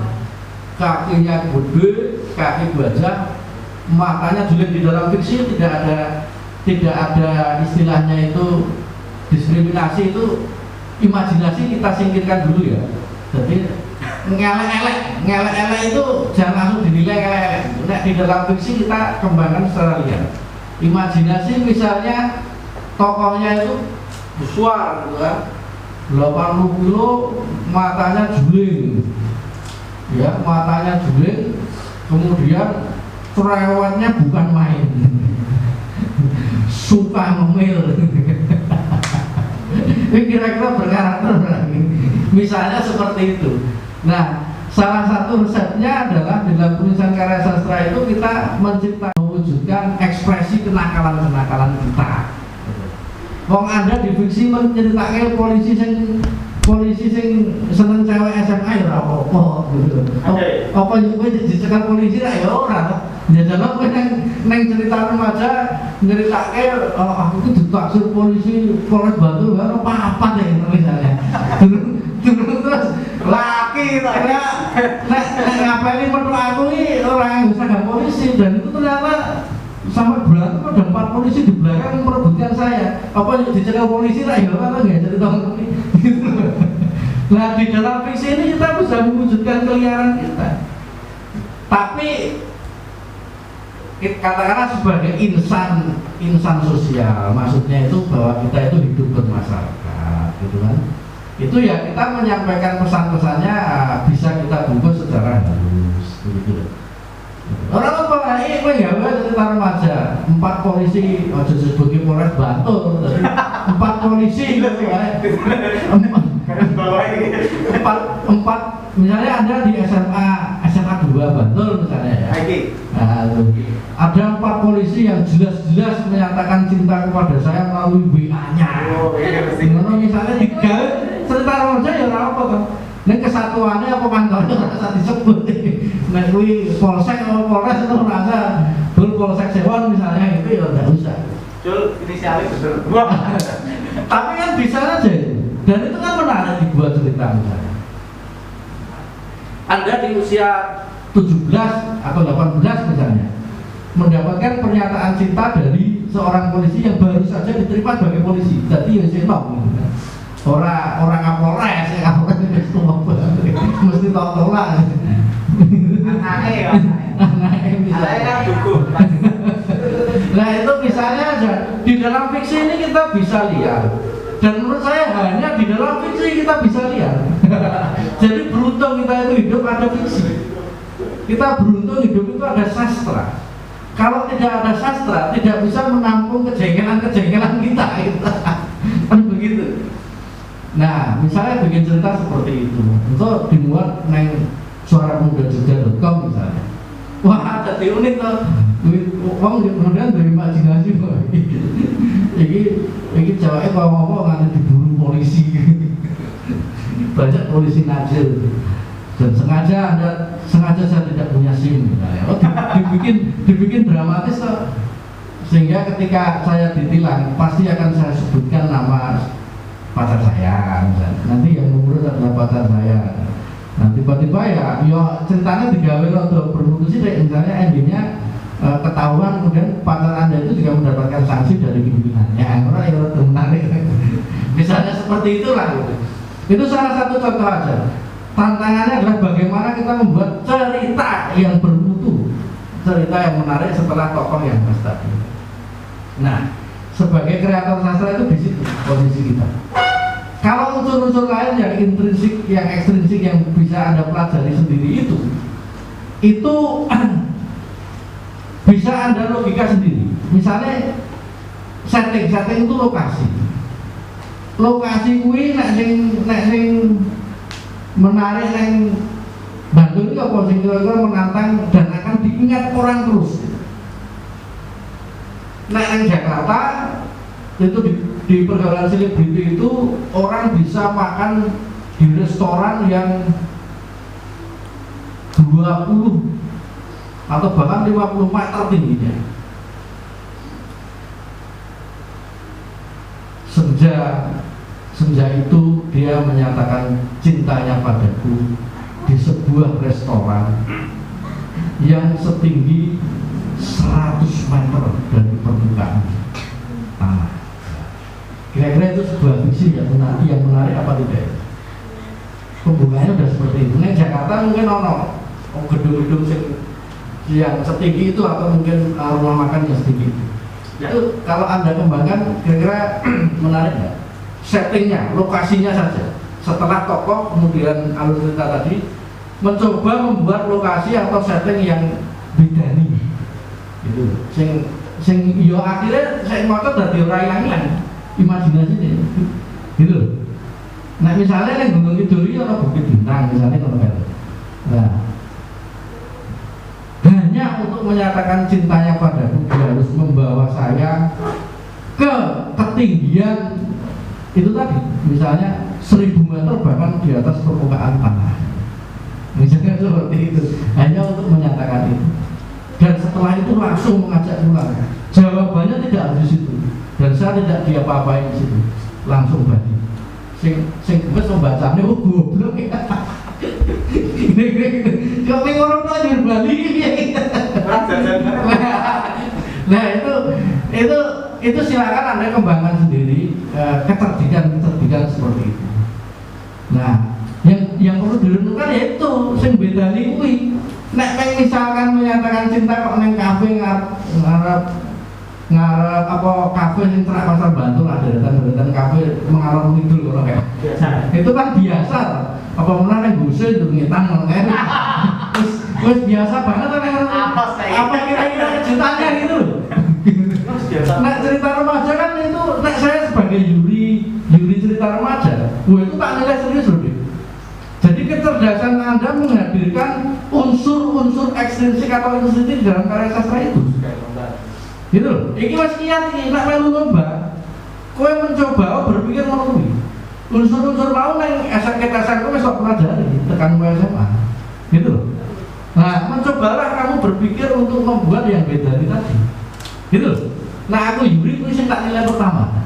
kakinya gede, kaki gajah, matanya julid. Di dalam fiksi tidak ada istilahnya itu diskriminasi, itu imajinasi kita singkirkan dulu ya. Jadi ngelek-elek itu jangan langsung dinilai ngelek-elek. Nah, di dalam fiksi kita kembangkan secara liar. Imajinasi misalnya tokohnya itu besar gitu kan, 80 kilo, matanya juling, ya matanya juling, kemudian cerewetnya bukan main, suka ngemil. Ini kira-kira berkarakter lagi. Misalnya seperti itu. Nah, salah satu resepnya adalah dalam penulisan karya sastra itu kita mewujudkan ekspresi kenakalan-kenakalan kita. Wong Anda di fiksi menceritakan polisi sing seneng cewek SMA ya apa-apa gitu. Apa kowe dicekel polisi ra ya ora. Ya dalam kowe neng cerita remaja nyeritake aku itu ditaksir polisi Polres Bantul kan apa-apa deh misalnya. Terus laki ya nek ngapain menurut aku ini orang yang seragam polisi, dan itu ternyata sampai berantem ada 4 polisi di belakang memperebutkan saya. Apa dicekel polisi lah ya kan nggak cerita ini gitu. Nah, di dalam fiksi ini kita bisa mewujudkan keliaran kita, tapi katakanlah sebagai insan sosial, maksudnya itu bahwa kita itu hidup bermasyarakat gitu kan. Itu ya kita menyampaikan pesan-pesannya bisa kita bungkus secara halus begitu. Orang apa ini kowe ya cerita remaja, 4 polisi aja sebagai Polres Bantul, 4 polisi empat misalnya ada di SMA 2 Bantul misalnya ya. Nah, ada 4 polisi yang jelas-jelas menyatakan cinta kepada saya melalui WA-nya. Misalnya digawe cerita remaja ya ora apa kan. Nek kesatuannya apa kantornya rasa disebut. Nek kuwi polsek atau polres itu rasa Dul Polsek Sewon misalnya itu ya enggak usah. Dul inisialnya bener. Tapi kan bisa aja itu. Dan itu kan menarik dibuat cerita misalnya. Anda di usia 17 atau 18 misalnya mendapatkan pernyataan cinta dari seorang polisi yang baru saja diterima sebagai polisi. Jadi ya senok gitu kan. Orang Kapolres ya, Kapolres itu mesti tolak. Anaknya ya. Anaknya misalnya dukung. Nah itu misalnya aja di dalam fiksi ini kita bisa lihat, dan menurut saya hanya di dalam fiksi kita bisa lihat. Jadi beruntung kita itu hidup ada fiksi. Kita beruntung hidup itu ada sastra. Kalau tidak ada sastra, tidak bisa menampung kejengkelan-kejengkelan kita. Kan begitu. Nah, misalnya bikin cerita seperti itu, untuk dimuat neng suaramuda.com misalnya. Wah, jadi unik tuh. Wong kemudian dari imajinasi kok. Iki ceweknya kalau ngomong nanti diburu polisi. Banyak polisi najil. Dan sengaja saya tidak punya SIM misalnya. Oh, dibikin dramatis tuh. Sehingga ketika saya ditilang pasti akan saya sebutkan nama pacar saya misalnya. Nanti yang mengurus adalah pacar saya. Nah tiba-tiba ya ceritanya digawe untuk berputus deh, misalnya endingnya ketahuan, kemudian pacar Anda itu juga mendapatkan sanksi dari pimpinannya. Orang yang menarik misalnya seperti itulah gitu. Itu salah satu contoh aja. Tantangannya adalah bagaimana kita membuat cerita yang bermutu, cerita yang menarik setelah tokoh yang khas tadi. Nah, sebagai kreator sastra itu di situ posisi kita. Kalau unsur-unsur lain yang intrinsik, yang ekstrinsik yang bisa Anda pelajari sendiri itu bisa Anda logika sendiri. Misalnya setting itu lokasi. Lokasi kuwi nek sing menarik neng Bantul itu apa sing kira-kira menantang dan akan diingat orang terus. Nek neng Jakarta itu di pergaulan selebriti itu orang bisa makan di restoran yang 20 atau bahkan 50 meter tingginya. Senja itu dia menyatakan cintanya padaku di sebuah restoran yang setinggi 100 meter dari permukaan tanah. Kira-kira itu sebuah visi yang menarik apa tidak? Pembukaannya sudah seperti itu. Di Jakarta mungkin gedung-gedung yang setinggi itu atau mungkin rumah makan yang setinggi itu. Itu kalau Anda kembangkan kira-kira menarik nggak? Settingnya, lokasinya saja. Setelah tokoh kemudian alur cerita tadi mencoba membuat lokasi atau setting yang bedani. Gitu. Sing yo akhirnya saya ngotot dari orang yang imajinasinya. Gitu. Nah misalnya yang Gunung Kidul itu ada Bukit Bintang misalnya kalau gitu. Nah, hanya untuk menyatakan cintanya padaku dia harus membawa saya ke ketinggian itu tadi, misalnya 1000 meter bahkan di atas permukaan tanah. Misalnya seperti itu, hanya untuk menyatakan itu. Dan setelah itu langsung mengajak pulang. Jawabannya tidak harus di situ. Dan saya tidak diapa-apain di situ. Langsung balik. Sing gemes membacanya goblok. Kok pengen orang tuh di Bali. Nah itu silakan Anda kembangkan sendiri kecerdikan seperti itu. Nah yang perlu direnungkan yaitu sing bedani kuwi. Nek misalkan menyatakan cinta kok neng kafe ngarep apa kafe sing terak pasar Bantul ada deretan kafe mengarah ngidul ngono kayak. Itu kan biasa. Apa meneh nang guse ngetan ngono kae. Wis biasa banget apa kira-kira kejutannya gitu. Nah cerita remaja kan itu, nah saya sebagai Yuri cerita remaja, itu tak nilai serius loh. Jadi kecerdasan Anda menghadirkan unsur-unsur ekstrinsik atau intrinsik dalam karya sastra itu. Gitu loh. Ini mas kiat ini, nak melu lomba. Kowe mencoba berpikir ngono. Unsur-unsur mau nang SMK kowe sok pelajari tekan SMA. Gitu loh. Nah, mencobalah kamu berpikir untuk membuat yang beda tadi. Gitu loh. Nah aku Yuri itu tak nilai pertama.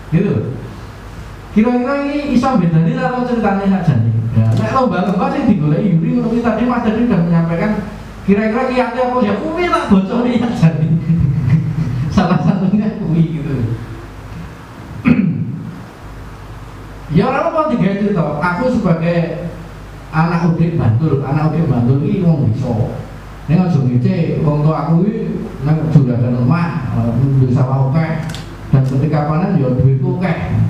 Gitu. Kira-kira ini bisa bedani atau ceritanya saja nih. Ya, nek lomba-lomba sing digoleki Yuri menurut tadi Mas Dedi sudah menyampaikan kira-kira kiate apa ya kuwi tak bocori aja nih. Salah satunya kuwi gitu. Ya ora apa digawe cerita. Aku sebagai anak udik Bantul iki wong iso. Nek aja ngece wong tua aku iki nang juragan omah duwe sawah akeh dan ketika panen ya duitku akeh.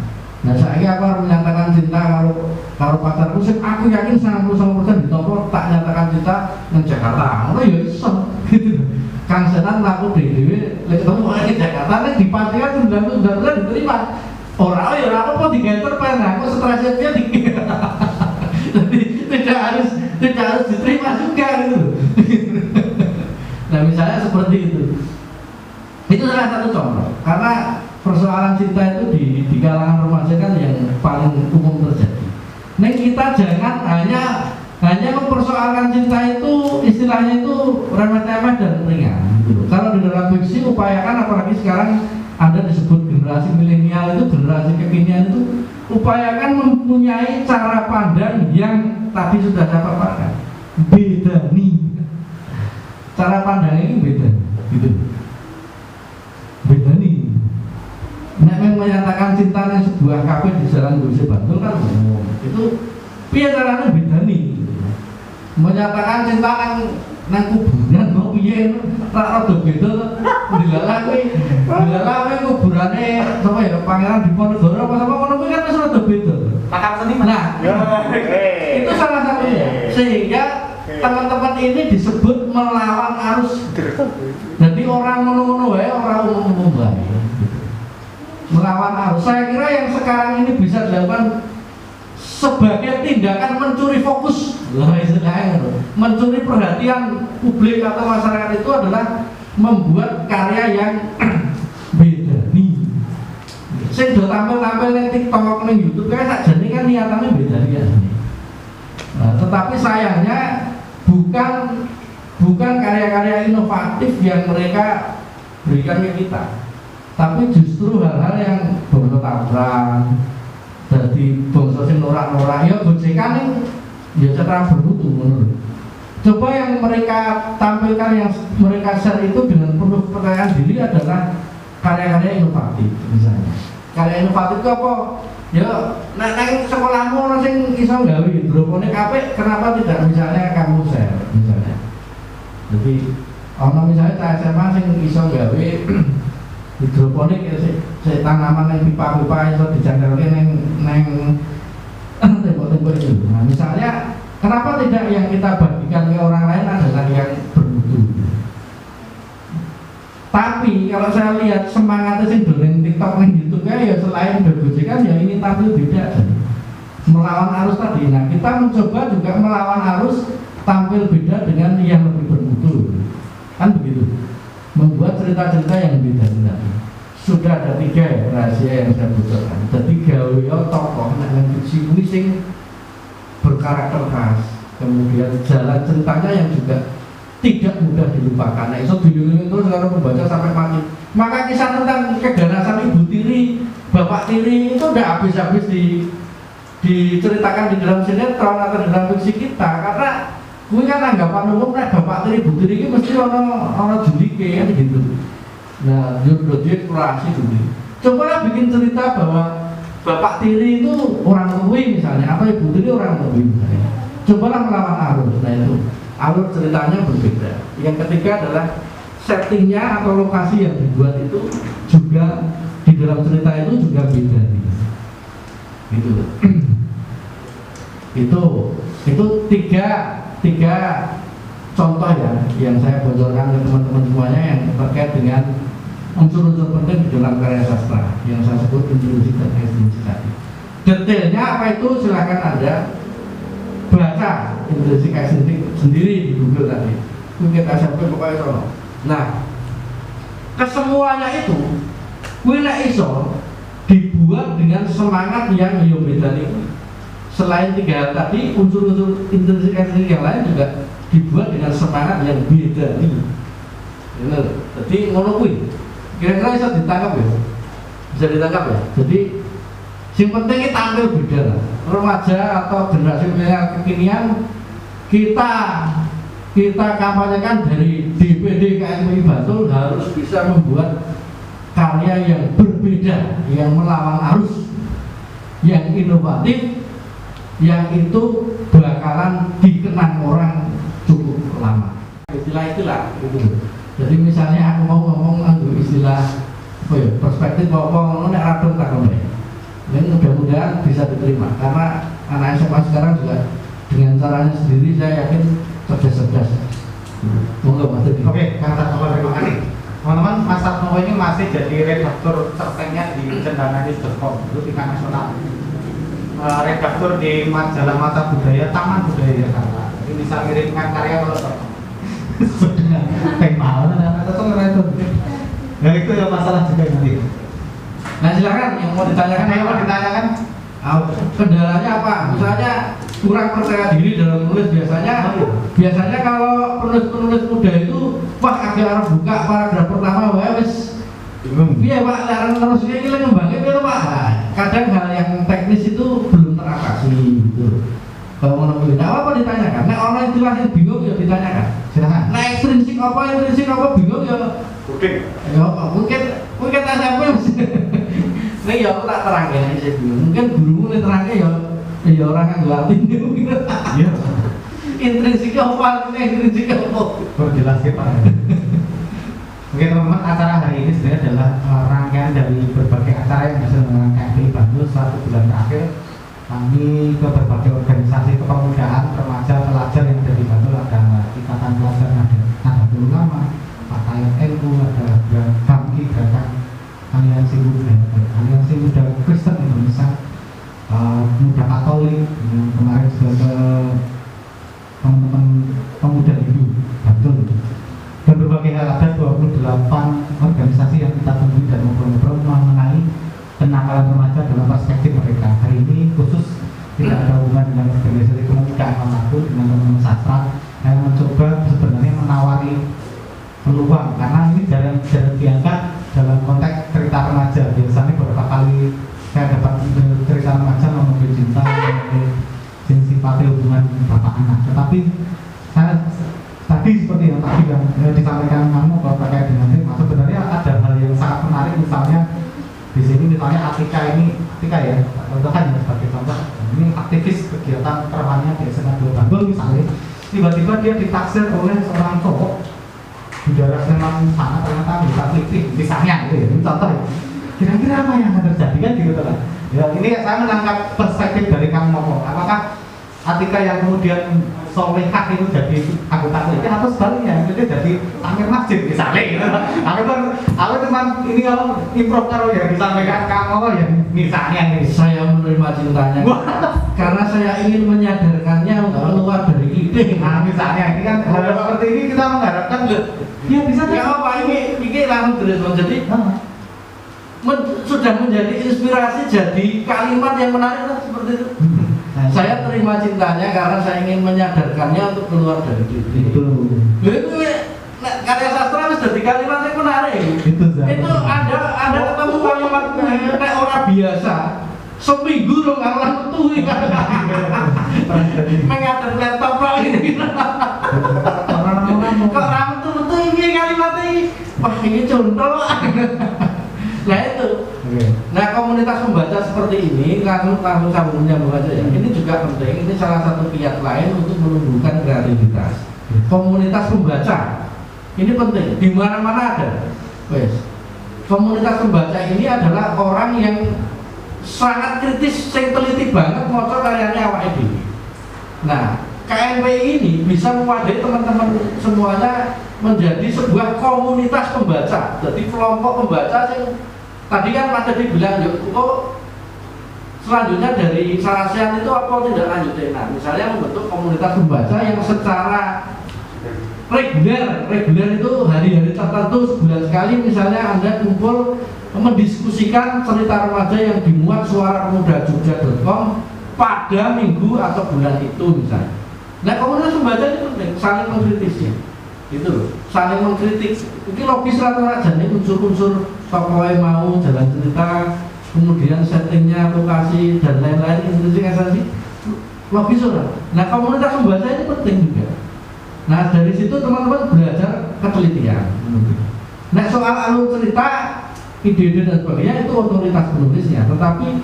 Nah saiki aku harus menyatakan cinta karo pacarku sing aku yakin 99% ditampa tak nyatakan cinta nang Jakarta. Ngono ya iso gitu. Kang Senan laku dhewe lek ketemu orang di Jakarta nek dipastikan 99% diterima. Ora apa digawe terpen aku stresnya dia jadi tidak harus diterima juga gitu. Nah misalnya seperti itu salah satu contoh karena persoalan cinta itu di kalangan remaja kan yang paling umum terjadi. Nah kita jangan hanya mempersoalkan cinta itu istilahnya itu remeh-temeh dan ringan. Gitu. Kalau di dalam fiksi upayakan, apalagi sekarang ada disebut generasi milenial itu, generasi kekinian itu, upayakan mempunyai cara pandang yang tadi sudah saya paparkan, beda nih. Cara pandang ini beda, gitu. Beda nih. Memang menyatakan cinta yang sebuah kafe di Jalan Gusih Bantul kan itu piye caranya beda nih. Menyatakan cinta nang kuburan mau piye ra rada beda dilalah kuburane sapa ya Pangeran Diponegoro apa sapa ngono kuwi kan wis rada beda. Pakar seni. Nah, itu salah satunya. Sehingga teman-teman ini disebut melawan arus. Jadi orang ngono-ngono wae, orang umum-umum wae. Melawan arus. Saya kira yang sekarang ini bisa dilakukan sebagai tindakan mencuri fokus, mencuri perhatian publik atau masyarakat itu adalah membuat karya yang beda nih. Saya udah tampil-tampil yang TikTok, yang YouTube, kayak sajane kan niatannya beda ya. Nah, tetapi sayangnya bukan karya-karya inovatif yang mereka berikan ke kita, tapi justru hal-hal yang bertabrak. Jadi bangsa sing norak-norak ya gojekan ya cara bermutu menurut. Coba yang mereka tampilkan, yang mereka share itu dengan penuh kepercayaan diri adalah karya-karya inovatif misalnya. Karya inovatif itu apa? Ya nang sekolahmu orang sing iso gawe hidroponik apik, kenapa tidak misalnya kamu share misalnya. Jadi ono misalnya SMA sing iso gawe hidroponik ya saya tanaman yang pipa-pipa itu dicandelke neng tembok-tembok itu. Nah misalnya kenapa tidak yang kita bagikan ke orang lain adalah yang bermutu. Tapi kalau saya lihat semangatnya sih dolen TikTok yang gitu ya selain bergojekan ya ini tampil beda, melawan arus tadi. Nah kita mencoba juga melawan arus, tampil beda dengan yang lebih bermutu, kan begitu. Membuat cerita-cerita yang beda tadi. Sudah ada 3 ya, rahasia yang saya bocorkan. Jadi gawe tokoh yang fiksi sing berkarakter khas, kemudian jalan ceritanya yang juga tidak mudah dilupakan. Nah, itu diulang terus kalau membaca sampai mati. Maka kisah tentang keganasan Ibu Tiri, Bapak Tiri itu udah habis-habis diceritakan di dalam sinetron atau di dalam fiksi kita, karena gue kan anggapan umum nek Bapak Tiri Ibu Tiri ini mesti ono julike kan gitu. Nah, dia eksplorasi dulu. Cobalah bikin cerita bahwa Bapak Tiri itu orang Luwi misalnya, atau Ibu Tiri orang Luwi misalnya. Cobalah melawan arus. Nah itu alur ceritanya berbeda. Yang ketiga adalah settingnya atau lokasi yang dibuat itu juga di dalam cerita itu juga beda. Gitu. Itu tiga contoh ya yang saya bocorkan ke teman-teman semuanya yang terkait dengan unsur-unsur penting di dalam karya sastra yang saya sebut introduksi dan ekstensi tadi. Detailnya apa itu silakan Anda baca introduksi ekstensi sendiri di Google tadi. Mungkin SMP pokoknya sono. Nah, kesemuanya itu kuwi nek iso dibuat dengan semangat yang yo bedane. Selain 3 hal tadi, unsur-unsur introduksi ekstensi yang lain juga dibuat dengan semangat yang beda nih. Jadi ngono kuwi. Kira-kira bisa ditangkap ya? Bisa ditangkap ya? Jadi yang penting ini tampil beda lah. Remaja atau generasi milenial kekinian kita kampanyekan dari DPD KMI Bantul harus bisa membuat karya yang berbeda, yang melawan arus, yang inovatif, yang itu bakalan dikenang orang cukup lama. Istilah gitu. Jadi misalnya aku mau ngomong istilah perspektif apa nek radon tak ngomong. Dan mudah-mudahan bisa diterima karena anak SMA sekarang juga dengan caranya sendiri saya yakin cerdas-cerdas. Monggo Mas Dedi. Oke, kata terima kasih. Teman-teman, Mas Satnowo ini masih jadi redaktur cerpennya di cendananews.com, itu tingkat nasional. Redaktur di majalah Mata Budaya Taman Budaya Jakarta. Jadi bisa kirimkan karya kalau tema atau ya itu ya masalah juga nanti. Nah silakan yang mau ditanyakan. Kendalanya apa? Misalnya kurang percaya diri dalam menulis. Biasanya kalau penulis muda itu wah agak harus buka paragraf pertama wes iya Pak, larang terus ini ngembangin itu Pak. Kadang hal yang teknis itu belum teratasi gitu. Kalau mau nemuin apa ditanyakan. Nah orang istilah yang bingung ya ditanyakan. Silakan. Nah ekstrinsik apa bingung ya. Ya mungkin SMP ini ya aku tak terangin aja bingung. Mungkin gurumu ini terangin ya orang yang ngelatih iya. Intrinsiknya apa? Jelas ya Pak. Oke teman-teman, acara hari ini sebenarnya adalah rangkaian dari berbagai acara yang bisa mengangkat di Bandung selama bulan terakhir. Kami ke berbagai organisasi kepemudaan, remaja, pelajar yang ada di Bandung, ada Ikatan Pelajar Nahdlatul Ulama, Partai NU, ada Gamki, Gerakan Aliansi Muda Kristen Indonesia, Muda Katolik, yang kemarin juga ke teman-teman pemuda Hindu Bantul. Dan berbagai hal, ada 28 organisasi yang kita temui dan ngobrol-ngobrol mengenai kenakalan remaja dalam perspektif mereka. Hari ini khusus tidak ada hubungan dengan organisasi kepemudaan manapun, dengan teman-teman sastra yang mencoba sebenarnya menawari peluang, karena ini jarang diangkat dalam konteks cerita remaja. Biasanya beberapa kali saya dapat cerita remaja mengenai cinta, mengenai sifatnya hubungan bapak anak. Tetapi saya tadi seperti yang disampaikan kamu kalau terkait dengan tema, sebenarnya ada hal yang sangat menarik. Misalnya di sini misalnya Atika ya, contohkan ya sebagai contoh, ini aktivis kegiatan kerohanian di SMA 2 Bantul misalnya, tiba-tiba dia ditaksir oleh seorang cowok di daerah Sleman sana, ternyata bisa klipik misalnya gitu ya, ini contoh ya. Kira-kira apa yang akan terjadi kan gitu kan? Ya ini saya menangkap perspektif dari Kang Momo. Apakah Atika yang kemudian solehah itu jadi anggota klipik atau sebaliknya itu jadi amir masjid misalnya gitu. Aku cuma ini kalau improv karo yang disampaikan kamu yang misalnya ini. Saya menerima cintanya karena saya ingin menyadarkannya untuk keluar dari ide. Nah misalnya ini kan hal seperti ini kita mengharapkan ya bisa ya apa ini langsung terus jadi sudah menjadi inspirasi, jadi kalimat yang menarik seperti itu. Saya terima cintanya karena saya ingin menyadarkannya untuk keluar dari itu. Itu karya sastra harus jadi kalimat yang menarik. Itu ada ketemu kalimat kayak orang biasa. Seminggu dong orang metu mengatur laptop ini. Kok orang metu ini kalimatnya. Wah ini contoh. Nah itu. Nah komunitas pembaca seperti ini, kamu menyambung aja ya. Ini juga penting. Ini salah satu pihak lain untuk menumbuhkan kreativitas. Komunitas pembaca ini penting. Di mana-mana ada. Wes. Komunitas pembaca ini adalah orang yang sangat kritis, yang teliti banget maca karyanya awake dhewe. Nah, KNPI ini bisa mewadai teman-teman semuanya menjadi sebuah komunitas pembaca. Jadi kelompok pembaca yang tadi kan Mas Dedi bilang, selanjutnya dari Sarasian itu apa tidak lanjut? Nah, misalnya membentuk komunitas pembaca yang secara reguler itu hari-hari tertentu sebulan sekali, misalnya Anda kumpul mendiskusikan cerita remaja yang dimuat suarapemuda.jogja.com pada minggu atau bulan itu misalnya. Nah, komunitas pembaca itu penting, saling mengkritisnya. Gitu loh, saling mengkritik. Ini logis rata-rata jadi unsur-unsur tokohnya mau jalan cerita, kemudian settingnya, lokasi dan lain-lain, intrinsi esensi logis orang. Nah komunitas pembaca ini penting juga. Nah dari situ teman-teman belajar ketelitian. Nah soal alur cerita, ide-ide dan sebagainya itu otoritas penulisnya, tetapi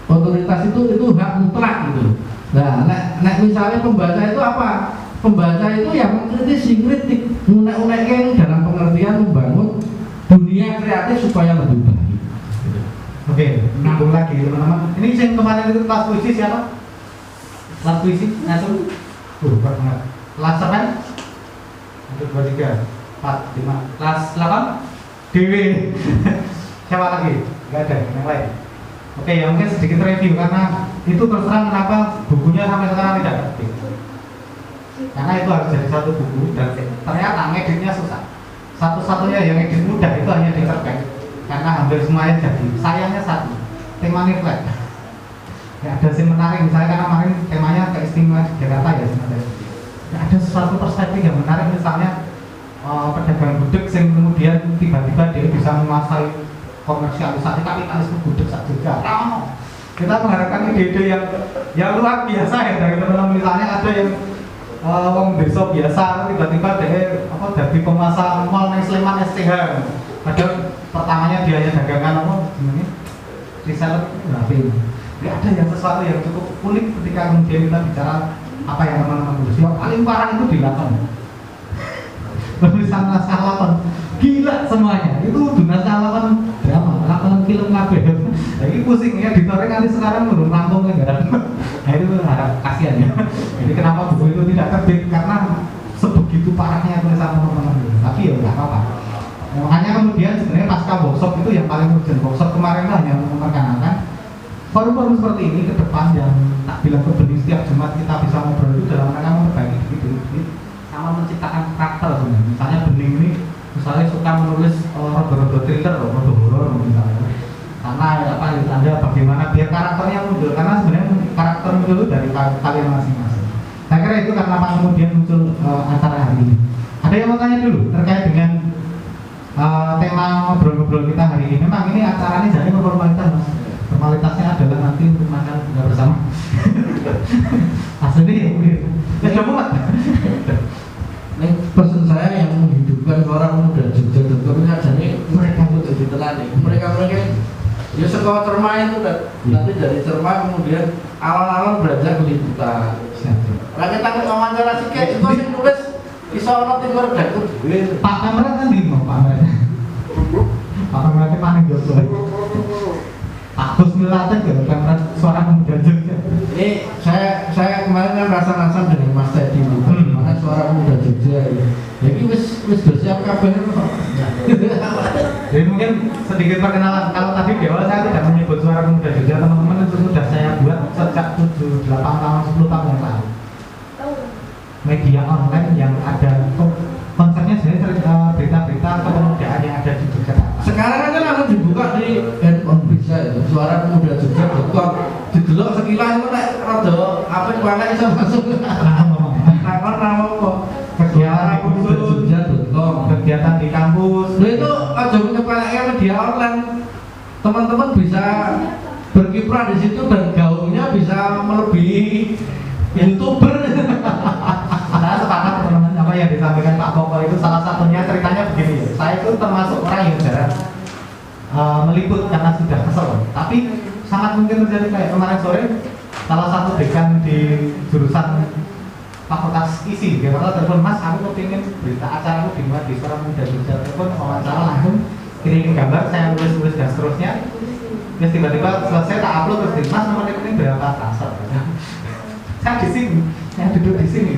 otoritas itu hak mutlak gitu. Nah misalnya pembaca itu apa? Pembaca itu yang mengkritisi, kritik, unek-uneknya dalam pengertian membangun dunia kreatif supaya lebih baik. Oke, nyambung lagi teman-teman. Ini yang kemarin itu kelas puisi siapa? Kelas puisi, langsung. Banget. Kelas cerpen? 1, 2, 3, 4, 5. Kelas 8? Dewi. Siapa lagi? Gak ada, yang lain. Oke, ya mungkin sedikit review karena itu terus terang kenapa bukunya sampai sekarang tidak terbit. Karena itu harus jadi satu buku dan ternyata ngeditnya susah. Satu-satunya yang ngedit mudah itu hanya di cerpen. Karena hampir semuanya jadi. Sayangnya satu, temanya flat. ya ada yang menarik, misalnya karena kemarin temanya keistimewaan Jakarta ya sebenarnya. Ya, ada sesuatu perspektif yang menarik, misalnya pedagang gudeg yang kemudian tiba-tiba dia bisa menguasai komersialisasi kapitalisme gudeg saja juga. Kita mengharapkan ide-ide yang luar biasa ya dari teman-teman. Misalnya ada yang wong desa biasa tiba-tiba dia jadi penguasa mall nang Sleman STH. Padahal pertamanya dia hanya dagangan reseller berarti. Ya, ada yang sesuatu yang cukup unik ketika kemudian kita bicara apa yang teman-teman tulis. Yang paling parah itu di lakon. Penulisan naskah lakon gila semuanya. Itu naskah lakon drama, lakon film kabeh. Jadi pusing ya, editornya nanti sekarang belum rampung kan. Nah itu harap kasihan ya. Jadi kenapa buku itu tidak terbit, karena sebegitu parahnya tulisan teman-teman. Tapi ya nggak apa-apa. Makanya kemudian sebenarnya pasca workshop itu yang paling urgent. Workshop kemarin lah yang memperkenalkan forum-forum seperti ini ke depan, yang tak bilang ke benih setiap Jumat kita bisa ngobrol itu dalam rangka memperbaiki diri sama menciptakan karakter sebenarnya. Misalnya bening ini misalnya suka menulis rodo-rodo thriller, rodo horor misalnya. Karena apa itu Anda bagaimana biar karakternya muncul, karena sebenarnya karakter muncul itu dari kalian masing-masing. Saya kira itu karena apa kemudian muncul acara hari ini. Ada yang mau tanya dulu terkait dengan tema ngobrol-ngobrol kita hari ini. Memang ini acaranya jadi formalitas mas. Formalitasnya adalah nanti untuk makan buka bersama. Aslinya ya mungkin. Ya coba mas. Ini pesan saya yang menghidupkan orang muda Jogja.com ini aja nih, mereka butuh ditelani. Mereka ya sekolah Cerma itu nanti dari Cerma kemudian awal-awal belajar peliputan. Lah kita wawancara sih kayak itu sih nulis iso ono timur daku dhewe. Pak Kamera kan di mau Pak Kamera. Pak Kamera itu paling jodoh. Pak Gus Milatih ke kamera suara pemuda Jogja. Ini saya kemarin kan rasa-rasa dengan Mas Teddy mana suara pemuda Jogja. Jadi wis bersiap kabeh kok. Jadi mungkin sedikit perkenalan. Kalau tadi di awal saya tidak menyebut suara pemuda Jogja, teman-teman itu sudah saya buat sejak 7, 8 tahun, 10 tahun yang lalu. Media online yang ada konsepnya sebenarnya berita-berita kepemudaan yang ada di Yogyakarta. Sekarang kan langsung dibuka di handphone bisa itu suara pemuda Jogja.com. Didelok sekilas itu nek rada apik wae iso masuk. Takon nama kok. Kegiatan pemuda Jogja.com, kegiatan di kampus. Lho itu aja menyepelekan media online. Teman-teman bisa berkiprah di situ dan gaungnya bisa melebihi YouTuber. Saya sepakat teman-teman apa yang disampaikan Pak Koko itu salah satunya ceritanya begini ya. Saya itu termasuk orang yang jarang meliput karena sudah kesel. Tapi sangat mungkin terjadi kayak kemarin sore salah satu dekan di jurusan fakultas isi dia kata telepon, Mas aku kepingin berita acara aku dimuat di Suara Muda Jogja, telepon wawancara langsung kirim gambar, saya tulis dan seterusnya. Terus tiba-tiba selesai tak upload terus Mas nomor rekening berapa transfer. Saya di sini, saya duduk di sini,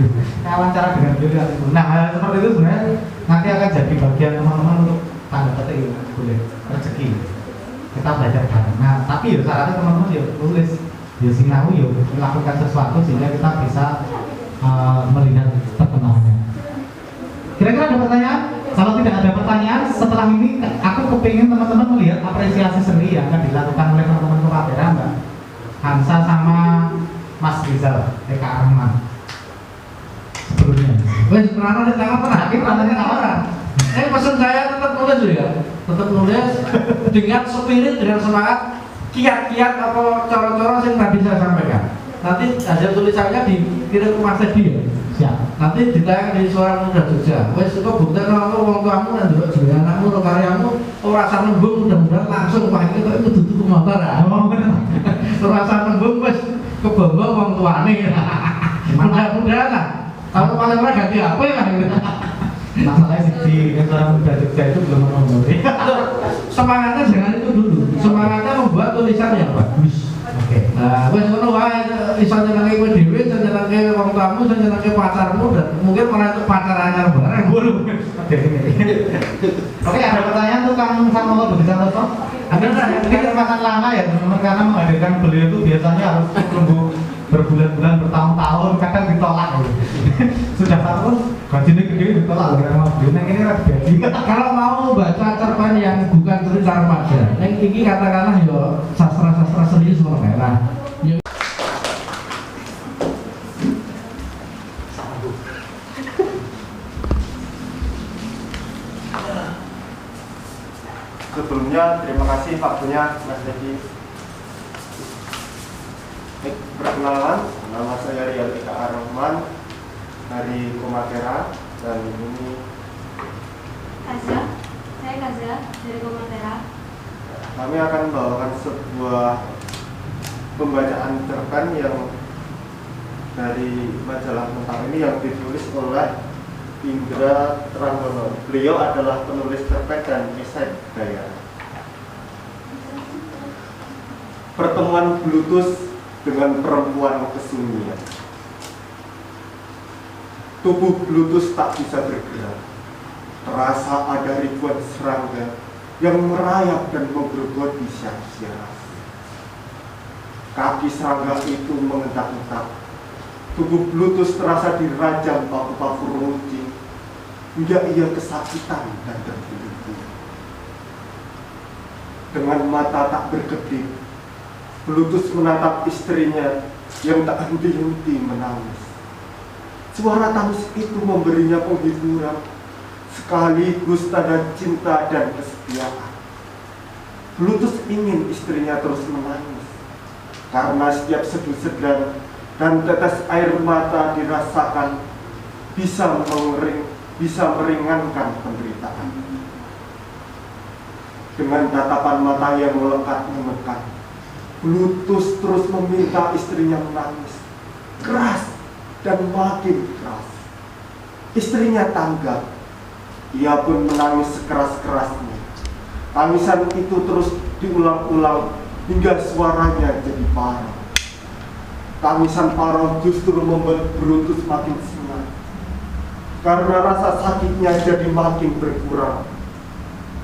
saya wawancara dengan beliau. Nah hal seperti itu sebenarnya nanti akan jadi bagian teman-teman untuk tanda petik boleh rezeki. Kita belajar bareng. Nah tapi ya syaratnya teman-teman ya tulis, ya sinau, ya melakukan sesuatu sehingga kita bisa melihat perkembangannya. Kira-kira ada pertanyaan? Kalau tidak ada pertanyaan, setelah ini aku kepingin teman-teman melihat apresiasi seni yang akan dilakukan oleh teman-teman Kepala Mbak Hansa sama Mas Rizal, TK Rahman. Sebelumnya. Wes pernah ada tangan pernah? Kita ada tawaran. Pesan saya tetap nulis ya, tetap nulis dengan spirit, dengan semangat, kiat-kiat apa cara-cara yang tadi saya sampaikan. Nanti hasil tulisannya dikirim ke Mas Teddy ya. Siap. Nanti ditayang di Suara Muda Jogja. Wes kok buktikan kalau wong tuamu dan juga juga anakmu atau karyamu rasa nembung mudah-mudahan langsung wah ini kok itu tutup motor ah. Rasa nembung wes kebangga wong tuane. Mudah-mudahan lah. Kalau paling ora ganti HP lah gitu. Masalahnya di Suara Muda Jogja itu belum menomori. Semangatnya jangan itu dulu. Semangatnya membuat tulisan yang bagus. Oke. Nah, wes ngono wae iso nyenengke kowe dhewe, iso nyenengke wong tuamu, iso nyenengke pacarmu dan mungkin malah untuk pacar anyar bareng. Oke, ada pertanyaan tuh Kang Samono bisa telepon? Ada yang mungkin kesempatan lama ya teman-teman karena menghadirkan beliau itu biasanya harus tunggu berbulan-bulan, bertahun-tahun, kadang ditolak. Sudah tahun gajinya gede ditolak karena beliau yang ini rada gaji. Kalau mau baca cerpen yang bukan cerita remaja, yang ini katakanlah yo sastra-sastra serius mereka. Sebelumnya terima kasih waktunya Mas Dedi. Perkenalan, nama saya Rial Ika Ar-Rahman dari Komatera dan ini Kaza, saya Kaza dari Komatera. Kami akan membawakan sebuah pembacaan cerpen yang dari majalah tentang ini yang ditulis oleh Indra Tranggono. Beliau adalah penulis cerpen dan esai budaya. Pertemuan Bluetooth dengan perempuan kesunyian. Tubuh Bluetooth tak bisa bergerak. Terasa ada ribuan serangga yang merayap dan menggerogoti syaraf-syaraf. Kaki serangga itu mengentak-entak. Tubuh Bluetooth terasa dirajam paku-paku runcing hingga ia kesakitan dan tertidur. Dengan mata tak berkedip, Bluetooth menatap istrinya yang tak henti-henti menangis. Suara tangis itu memberinya penghiburan, sekaligus tanda cinta dan kesetiaan. Bluetooth ingin istrinya terus menangis, karena setiap sedu-sedan dan tetes air mata dirasakan bisa meringankan penderitaan. Dengan tatapan mata yang melekat menekan, Bluetooth terus meminta istrinya menangis keras dan makin keras. Istrinya tanggap. Ia pun menangis sekeras-kerasnya. Tangisan itu terus diulang-ulang hingga suaranya jadi parau. Tangisan parau justru membuat Bluetooth makin senang, karena rasa sakitnya jadi makin berkurang.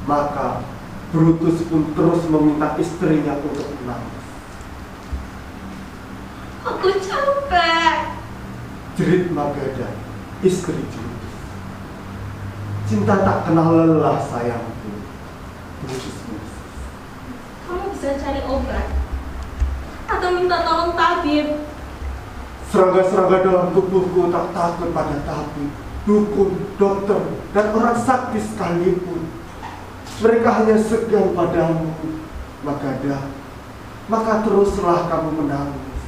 Maka Bluetooth pun terus meminta istrinya untuk menangis. Aku capek. Jerit Magada, istri Bluetooth. Cinta tak kenal lelah sayangku. Bluetooth. Kamu bisa cari obat atau minta tolong tabib. Serangga-serangga dalam tubuhku tak takut pada tabib, dukun, dokter, dan orang sakti sekalipun. Mereka hanya segan padamu, Magada. Maka teruslah kamu menangis.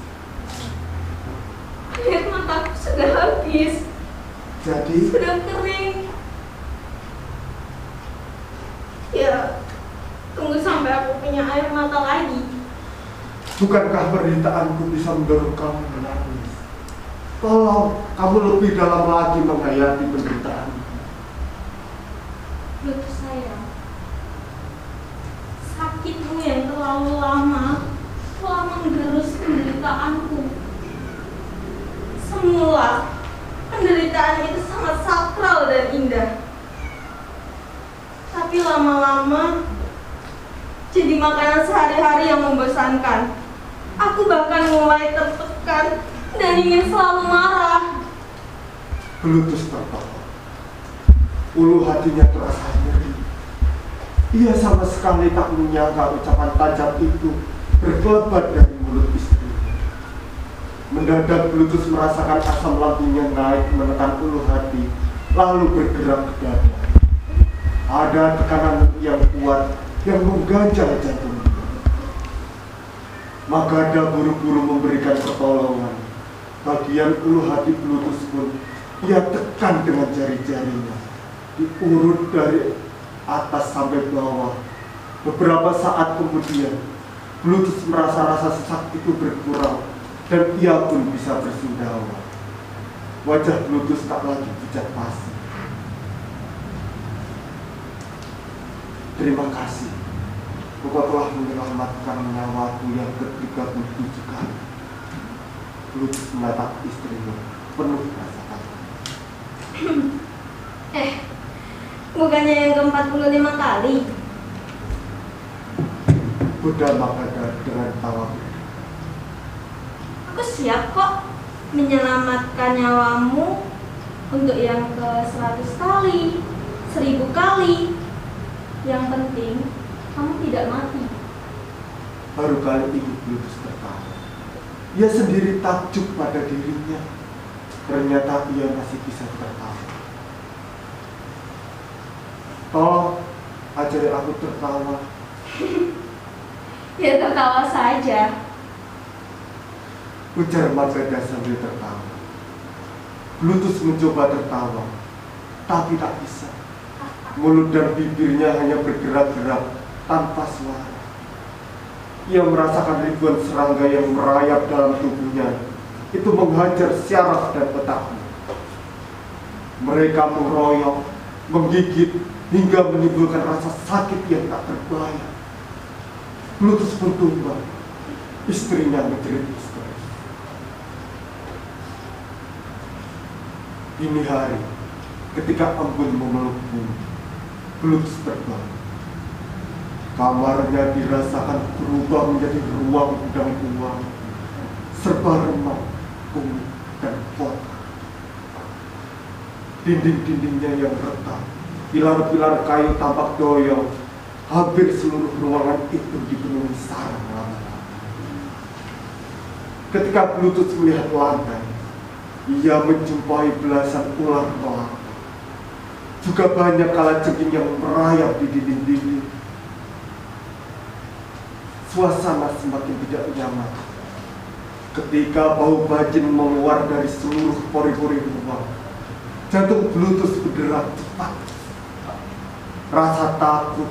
Air mataku sudah habis. Jadi, Sudah kering. Ya, tunggu sampai aku punya air mata lagi. bukankah penderitaanku bisa mendorong kamu menangis? Tolong, kamu lebih dalam lagi menghayati penderitaan. Bluetooth sayang, sakitmu yang terlalu lama telah menggerus penderitaanku. Semula, penderitaan itu sangat sakral dan indah. Tapi lama-lama jadi makanan sehari-hari yang membosankan. Aku bahkan mulai tertekan dan ingin selalu marah. Bluetooth tertawa. Ulu hatinya terasa nyeri. Ia sama sekali tak menyangka ucapan tajam itu berkelebat dari mulut istrinya. Mendadak Bluetooth merasakan asam lambungnya naik menekan ulu hati, lalu bergerak ke dada. Ada tekanan yang kuat yang mengganjal jantungnya. Magada buru-buru memberikan pertolongan. Bagian ulu hati Bluetooth pun ia tekan dengan jari-jarinya, diurut dari atas sampai bawah. Beberapa saat kemudian, Bluetooth merasa rasa sesak itu berkurang dan ia pun bisa bersendawa. Wajah Bluetooth tak lagi pucat pasi. Terima kasih, engkau telah menyelamatkan nyawaku yang ke-37 kali. Bluetooth menatap istrinya penuh rasa takut. Bukannya yang ke-45 kali? Buddha Magada dengan tawa. Aku siap kok menyelamatkan nyawamu untuk yang ke-100 kali, 1000 kali. Yang penting, kamu tidak mati. Baru kali ini Bluetooth tertawa. Ia sendiri takjub pada dirinya. Ternyata ia masih bisa tertawa. Tolong, Ajari aku tertawa. Ya tertawa saja. Ujar Margareta sambil tertawa. Bluetooth mencoba tertawa, tapi tak bisa. Mulut dan bibirnya hanya bergerak-gerak tanpa suara. Ia merasakan ribuan serangga yang merayap dalam tubuhnya. Itu menghajar syaraf dan otaknya. Mereka mengeroyok, menggigit, hingga menimbulkan rasa sakit yang tak terbayang. Bluetooth pun tumbang. Istrinya menjerit histeris. Dini hari, ketika embun memeluk bumi, Bluetooth terbangun. Kamarnya dirasakan berubah menjadi ruang gudang uang, serba remang, kumuh, dan kotor. Dinding-dindingnya yang retak, pilar-pilar kayu tampak doyong. Hampir seluruh ruangan itu dipenuhi sarang lama-lama. Ketika Bluetooth melihat lantai, ia menjumpai belasan ular melata. Juga banyak kalajengking yang merayap di dinding-dinding. Suasana semakin tidak nyaman ketika bau bajin menguar dari seluruh pori-pori ruang. Jantung Bluetooth berderak cepat. Rasa takut,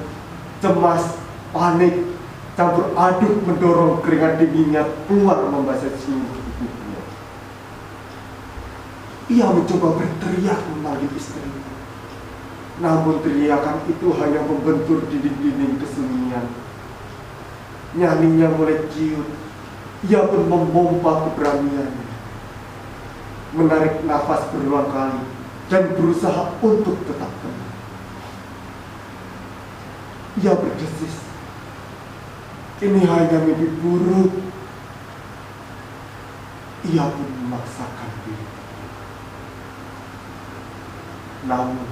cemas, panik, campur aduk mendorong keringat dinginnya keluar membasahi seluruh tubuhnya. Ia mencoba berteriak memanggil istrinya. Namun teriakan itu hanya membentur dinding-dinding kesunyian. Nyalinya mulai ciut. Ia pun memompa keberaniannya, menarik nafas berulang kali dan berusaha untuk tetap tenang. Ia berdesis, ini hanya mimpi buruk. Ia pun memaksakan diri. Namun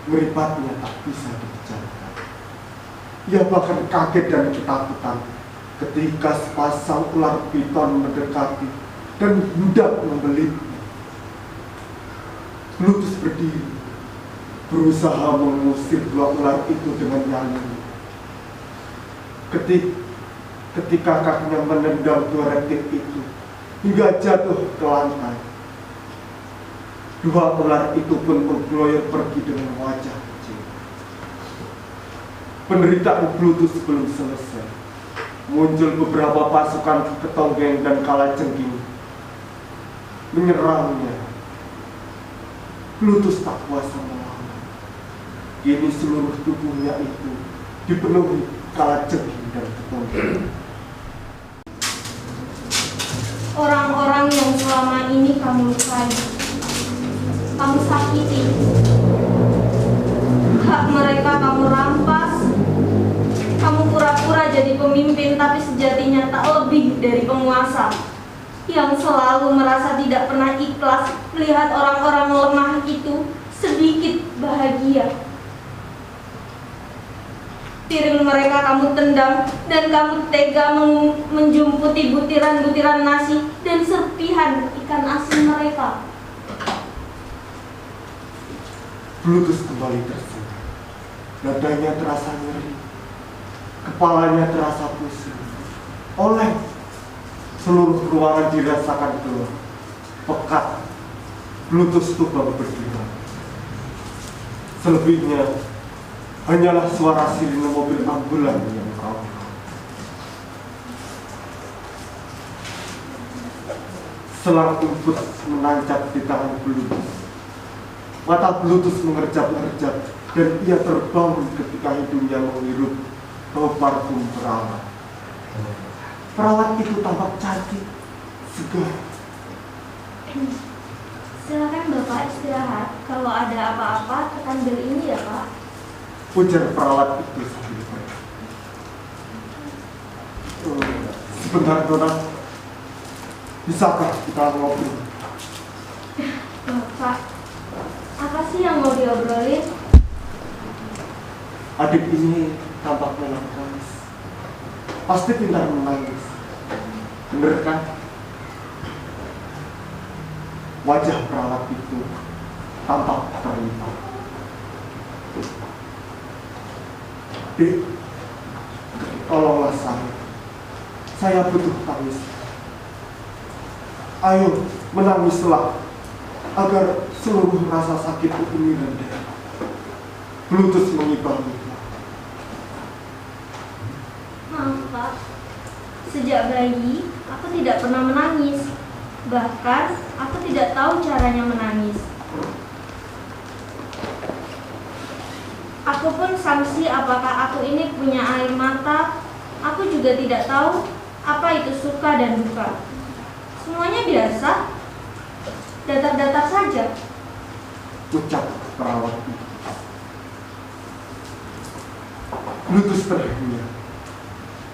meripatnya tak bisa dibicarakan. Ia bahkan kaget dan ketakutan ketika sepasang ular piton mendekati dan hendak membelitnya. Bluetooth berdiri, berusaha mengusir dua ular itu dengan nyalinya. Ketika kakinya menendang dua reptil itu hingga jatuh ke lantai, dua ular itu pun bergeloyor pergi dengan wajah kecil. Penderitaan Bluetooth belum selesai. Muncul beberapa pasukan ketonggeng dan kalajengking menyerangnya. Bluetooth tak kuasa melawan. Kini seluruh tubuhnya itu dipenuhi kalajengking dan ketonggeng. Orang-orang yang selama ini kamu lukai, kamu sakiti, hak mereka kamu rampas. Kamu pura-pura jadi pemimpin, tapi sejatinya tak lebih dari penguasa yang selalu merasa tidak pernah ikhlas melihat orang-orang lemah itu sedikit bahagia. Piring mereka kamu tendang dan kamu tega menjumputi butiran-butiran nasi dan serpihan ikan asin mereka. Bluetooth kembali tersengat. Dadanya terasa nyeri. Kepalanya terasa pusing. Oleh seluruh ruangan dirasakan gelap, pekat. Bluetooth tumbang berdiri. Selebihnya hanyalah suara sirine mobil ambulan yang kau. Selang imput menancap di tangan Bluetooth. Mata Bluetooth mengerjap-ngerjap dan ia terbangun ketika hidungnya menghirup bau parfum perawat. Perawat itu tampak cantik, segar. Silakan Bapak istirahat. Kalau ada apa-apa tekan bel ini ya Pak. Ujar perawat itu sambil pergi. Sebentar Dona, bisakah kita ngobrol? Bapak, apa sih yang mau diobrolin? Adik ini tampak melankolis. Pasti pintar menangis. Bener kan? Wajah perawat itu tampak terlipat. Dek, tolonglah saya. Saya butuh tangis. Ayo, menangislah agar seluruh rasa sakitku ini reda. Bluetooth mengibah-ibah. Maaf Pak, sejak bayi aku tidak pernah menangis. Bahkan aku tidak tahu caranya menangis. Aku pun sangsi apakah aku ini punya air mata. Aku juga tidak tahu apa itu suka dan duka. Semuanya biasa, datar-datar saja. Ucap perawat itu. Bluetooth terhanya.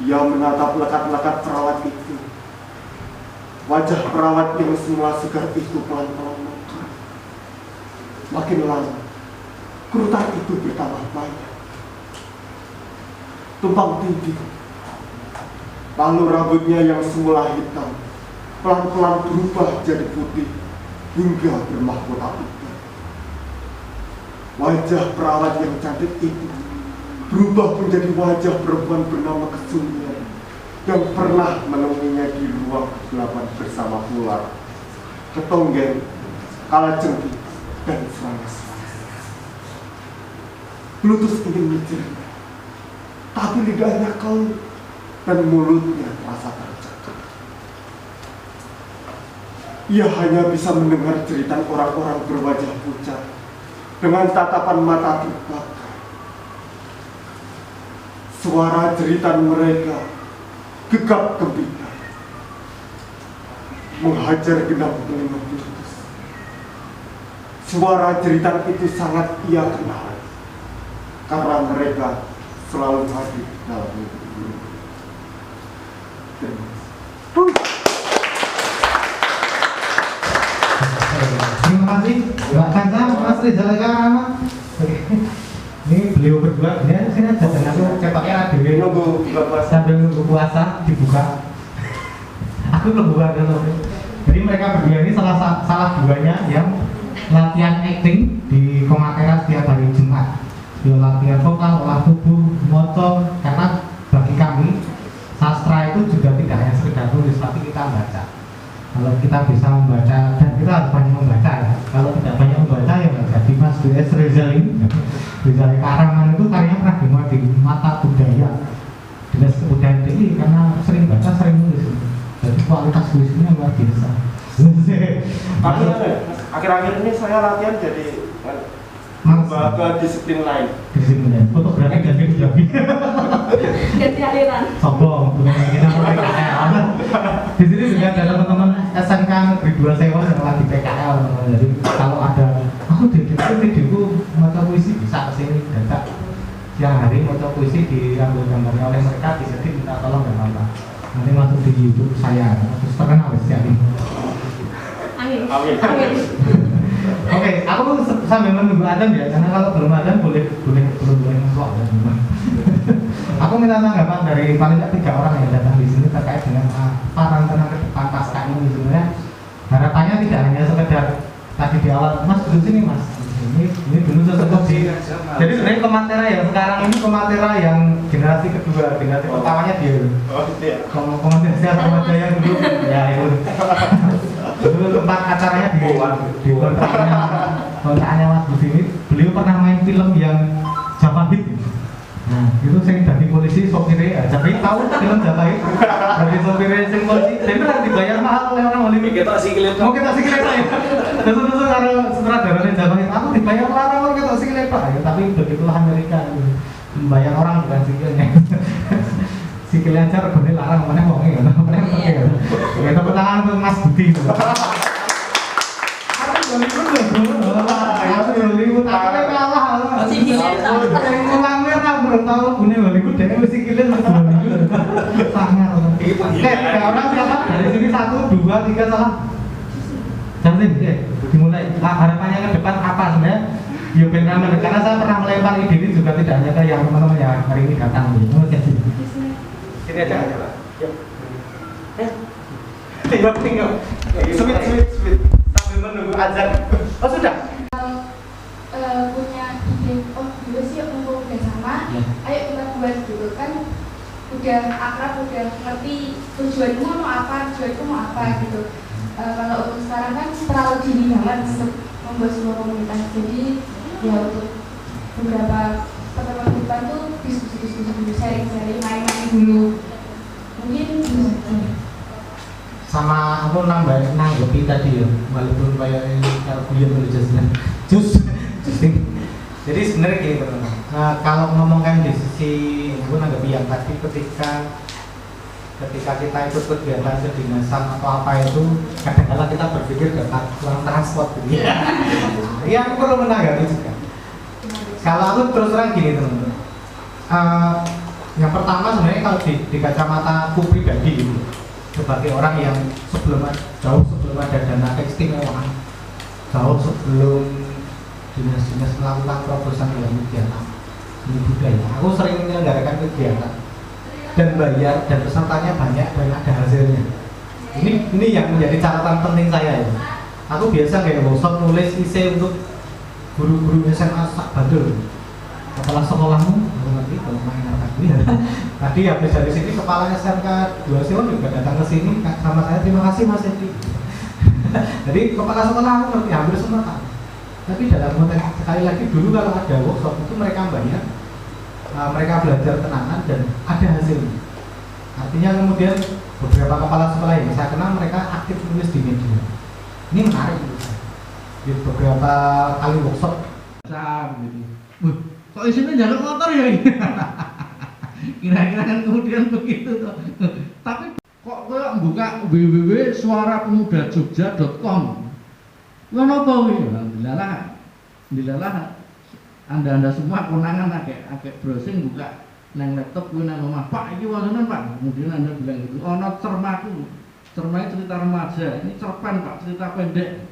Ia menatap lekat-lekat perawat itu. Wajah perawat yang semula segar itu pelan-pelan mekar. Makin lama, kerutan itu bertambah banyak. Tumpang tindih. Lalu rambutnya yang semula hitam pelan-pelan berubah jadi putih hingga bermahkota putih. Wajah perawat yang cantik itu berubah menjadi wajah perempuan bernama Kesunyian yang pernah menemuinya di ruang kegelapan bersama ular, ketonggeng, kalajengking, dan serangga-serangga. Bluetooth ingin menjerit, tapi lidahnya keluh dan mulutnya terasa tercekat. Ia hanya bisa mendengar jeritan orang-orang berwajah pucat dengan tatapan mata terbakar. Suara jeritan mereka gegap gempita menghajar genap telinga Bluetooth. Suara jeritan itu sangat ia kenal karena mereka selalu hadir dalam hidup. Terima kasih Mbak Kansa, Mas Rizal Karama. Ini beliau berdua, ini sini aja dan aku cepatnya di Nunggu buka puasa. sambil nunggu puasa dibuka. Aku belum buka dulu. Jadi mereka berdua ini salah duanya yang latihan acting di Komatera setiap hari Jumat. Dia latihan vokal, olah tubuh, moto. Karena bagi kami sastra itu juga tidak hanya sekedar tulis, tapi kita baca. Kalau kita bisa membaca, dan kita harus banyak membaca ya. Kalau tidak banyak membaca ya nggak jadi. Mas D.S. Rizal ini, Rizal Karangan itu karyanya pernah dimuat di Mata Budaya Dinas Kebudayaan DI karena sering baca, sering nulis. Jadi kualitas tulisnya luar biasa. Akhir-akhir ini saya latihan jadi lembaga disiplin lain. Disiplin fotografi dan videografi. Ganti aliran. Sombong, bukan kita mulai PKL. Di sini juga ada teman-teman SMK Negeri 2 Sewa yang lagi PKL. Jadi kalau ada, aku videoku mau puisi bisa kesini datang. Siang hari mau puisi diambil gambarnya oleh mereka, disedih minta tolong nggak apa-apa. Nanti masuk di YouTube saya, terus terkenal siap ini. Amin. Amin. Amin. Oke, aku sambil menunggu Adam ya, karena kalau belum Adam boleh ngomong ya. Aku minta tanggapan dari paling tidak 3 orang yang datang di sini terkait dengan tantangan ke depan pasca ini. Sebenarnya harapannya tidak hanya sekedar tadi di awal, Mas duduk sini Mas. Ini dulu sesuatu di. Jadi sebenarnya Komatera yang sekarang ini Komatera yang generasi kedua, generasi pertamanya dia. Oh iya. Komatera siapa yang dulu? Ya itu. Dulu tempat acaranya di kontaknya Mas Budi ini, beliau pernah main film yang Japahit. Nah, itu sering dari polisi sopirnya, tapi tahu film Japahit dari sopirnya sing polisi, jadi kan dibayar mahal oleh orang Hollywood. Kita sikilin. Mau kita sikilin ya. Terus kalau sutradaranya Japahit, aku dibayar orang kita sikilin Pak. Ya, tapi begitulah Amerika, membayar orang bukan sikilnya. Sikilnya aja regane larang, mana mau ya, mana ya. Ya tepuk tangan untuk Mas Budi. Hollywood aku kalah. Ulangnya tak belum tahu punya Hollywood dan sikilnya masih Hollywood. Sangat. Orang siapa dari sini 1, 2, 3 salah. Jangan dimulai. Harapannya ke depan apa sebenarnya? Ya benar, karena saya pernah melempar ide ini juga tidak hanya ke yang teman-teman yang hari ini datang. Sini aja Pak. Tinggal. Sweet. Sambil menunggu azan. Oh sudah. Punya ide, oh dulu sih mumpung udah sama, ayo kita udah akrab, udah ngerti tujuanmu mau apa, tujuanku mau apa gitu. Kalau untuk sekarang kan terlalu dini banget untuk membuat sebuah komunitas. Jadi ya untuk beberapa pertemuan depan tuh diskusi dulu, sharing-sharing, main-main dulu. Mungkin gitu saja. Sama aku nanggepi tadi ya, walaupun kayak Guyon tulisnya jadi sebenarnya gini teman-teman, kalau ngomongkan di sisi aku nanggepi yang tadi ketika kita ikut kegiatan kedinasan atau apa itu kadang-kadang kita berpikir kurang transport gitu ya. Iya, aku perlu menanggapi juga. Kalau aku terus terang gini teman-teman, yang pertama sebenarnya kalau di kacamata aku pribadi gitu, sebagai orang yang jauh sebelum ada dana keistimewaan, jauh sebelum dinas-dinas melakukan terobosan dalam kegiatan seni budaya, aku sering menyelenggarakan kegiatan dan bayar dan pesertanya banyak dan ada hasilnya. Ini yang menjadi catatan penting saya ya. Aku biasa kayak workshop nulis isi untuk guru-guru SMA sak Bandul. Kepala sekolahmu, aku ngerti kalau main aku ya. Tadi habis dari sini kepala SMK 2 Sion juga datang ke sini sama saya, terima kasih Mas Edi. Jadi kepala sekolah aku ngerti hampir semua kan. Tapi dalam konteks sekali lagi dulu kalau ada workshop itu mereka banyak, mereka belajar tenangan dan ada hasilnya. Artinya kemudian beberapa kepala sekolah yang saya kenal mereka aktif menulis di media. Ini menarik menurut saya. Di beberapa kali workshop gitu. Kok isinya jalur motor ya ini? Kira-kira kan kemudian begitu tuh. Tapi kok koyo buka www.suarapemudajogja.com. Ngono apa kuwi? Dilalah Anda semua konangan agak browsing buka nang laptop kuwi nang omah. Pak iki wonten Pak. Kemudian Anda bilang gitu. Ono cermaku. Cermai cerita remaja. Ini cerpen Pak, cerita pendek.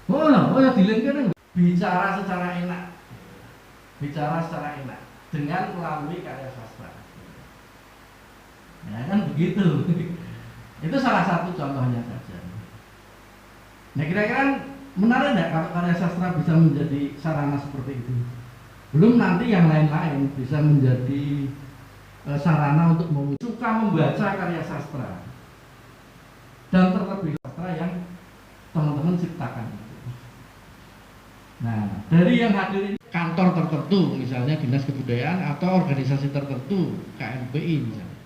Oh ya dilengkerin. Bicara secara enak dengan melalui karya sastra. Ya kan begitu. Itu salah satu contohnya saja. Nah kira-kira menarik enggak kalau karya sastra bisa menjadi sarana seperti itu? Belum nanti yang lain-lain bisa menjadi sarana untuk suka membaca karya sastra dan terlebih sastra yang teman-teman ciptakan. Nah, dari yang hadir ini kantor tertentu, misalnya dinas kebudayaan atau organisasi tertentu, KMPI misalnya.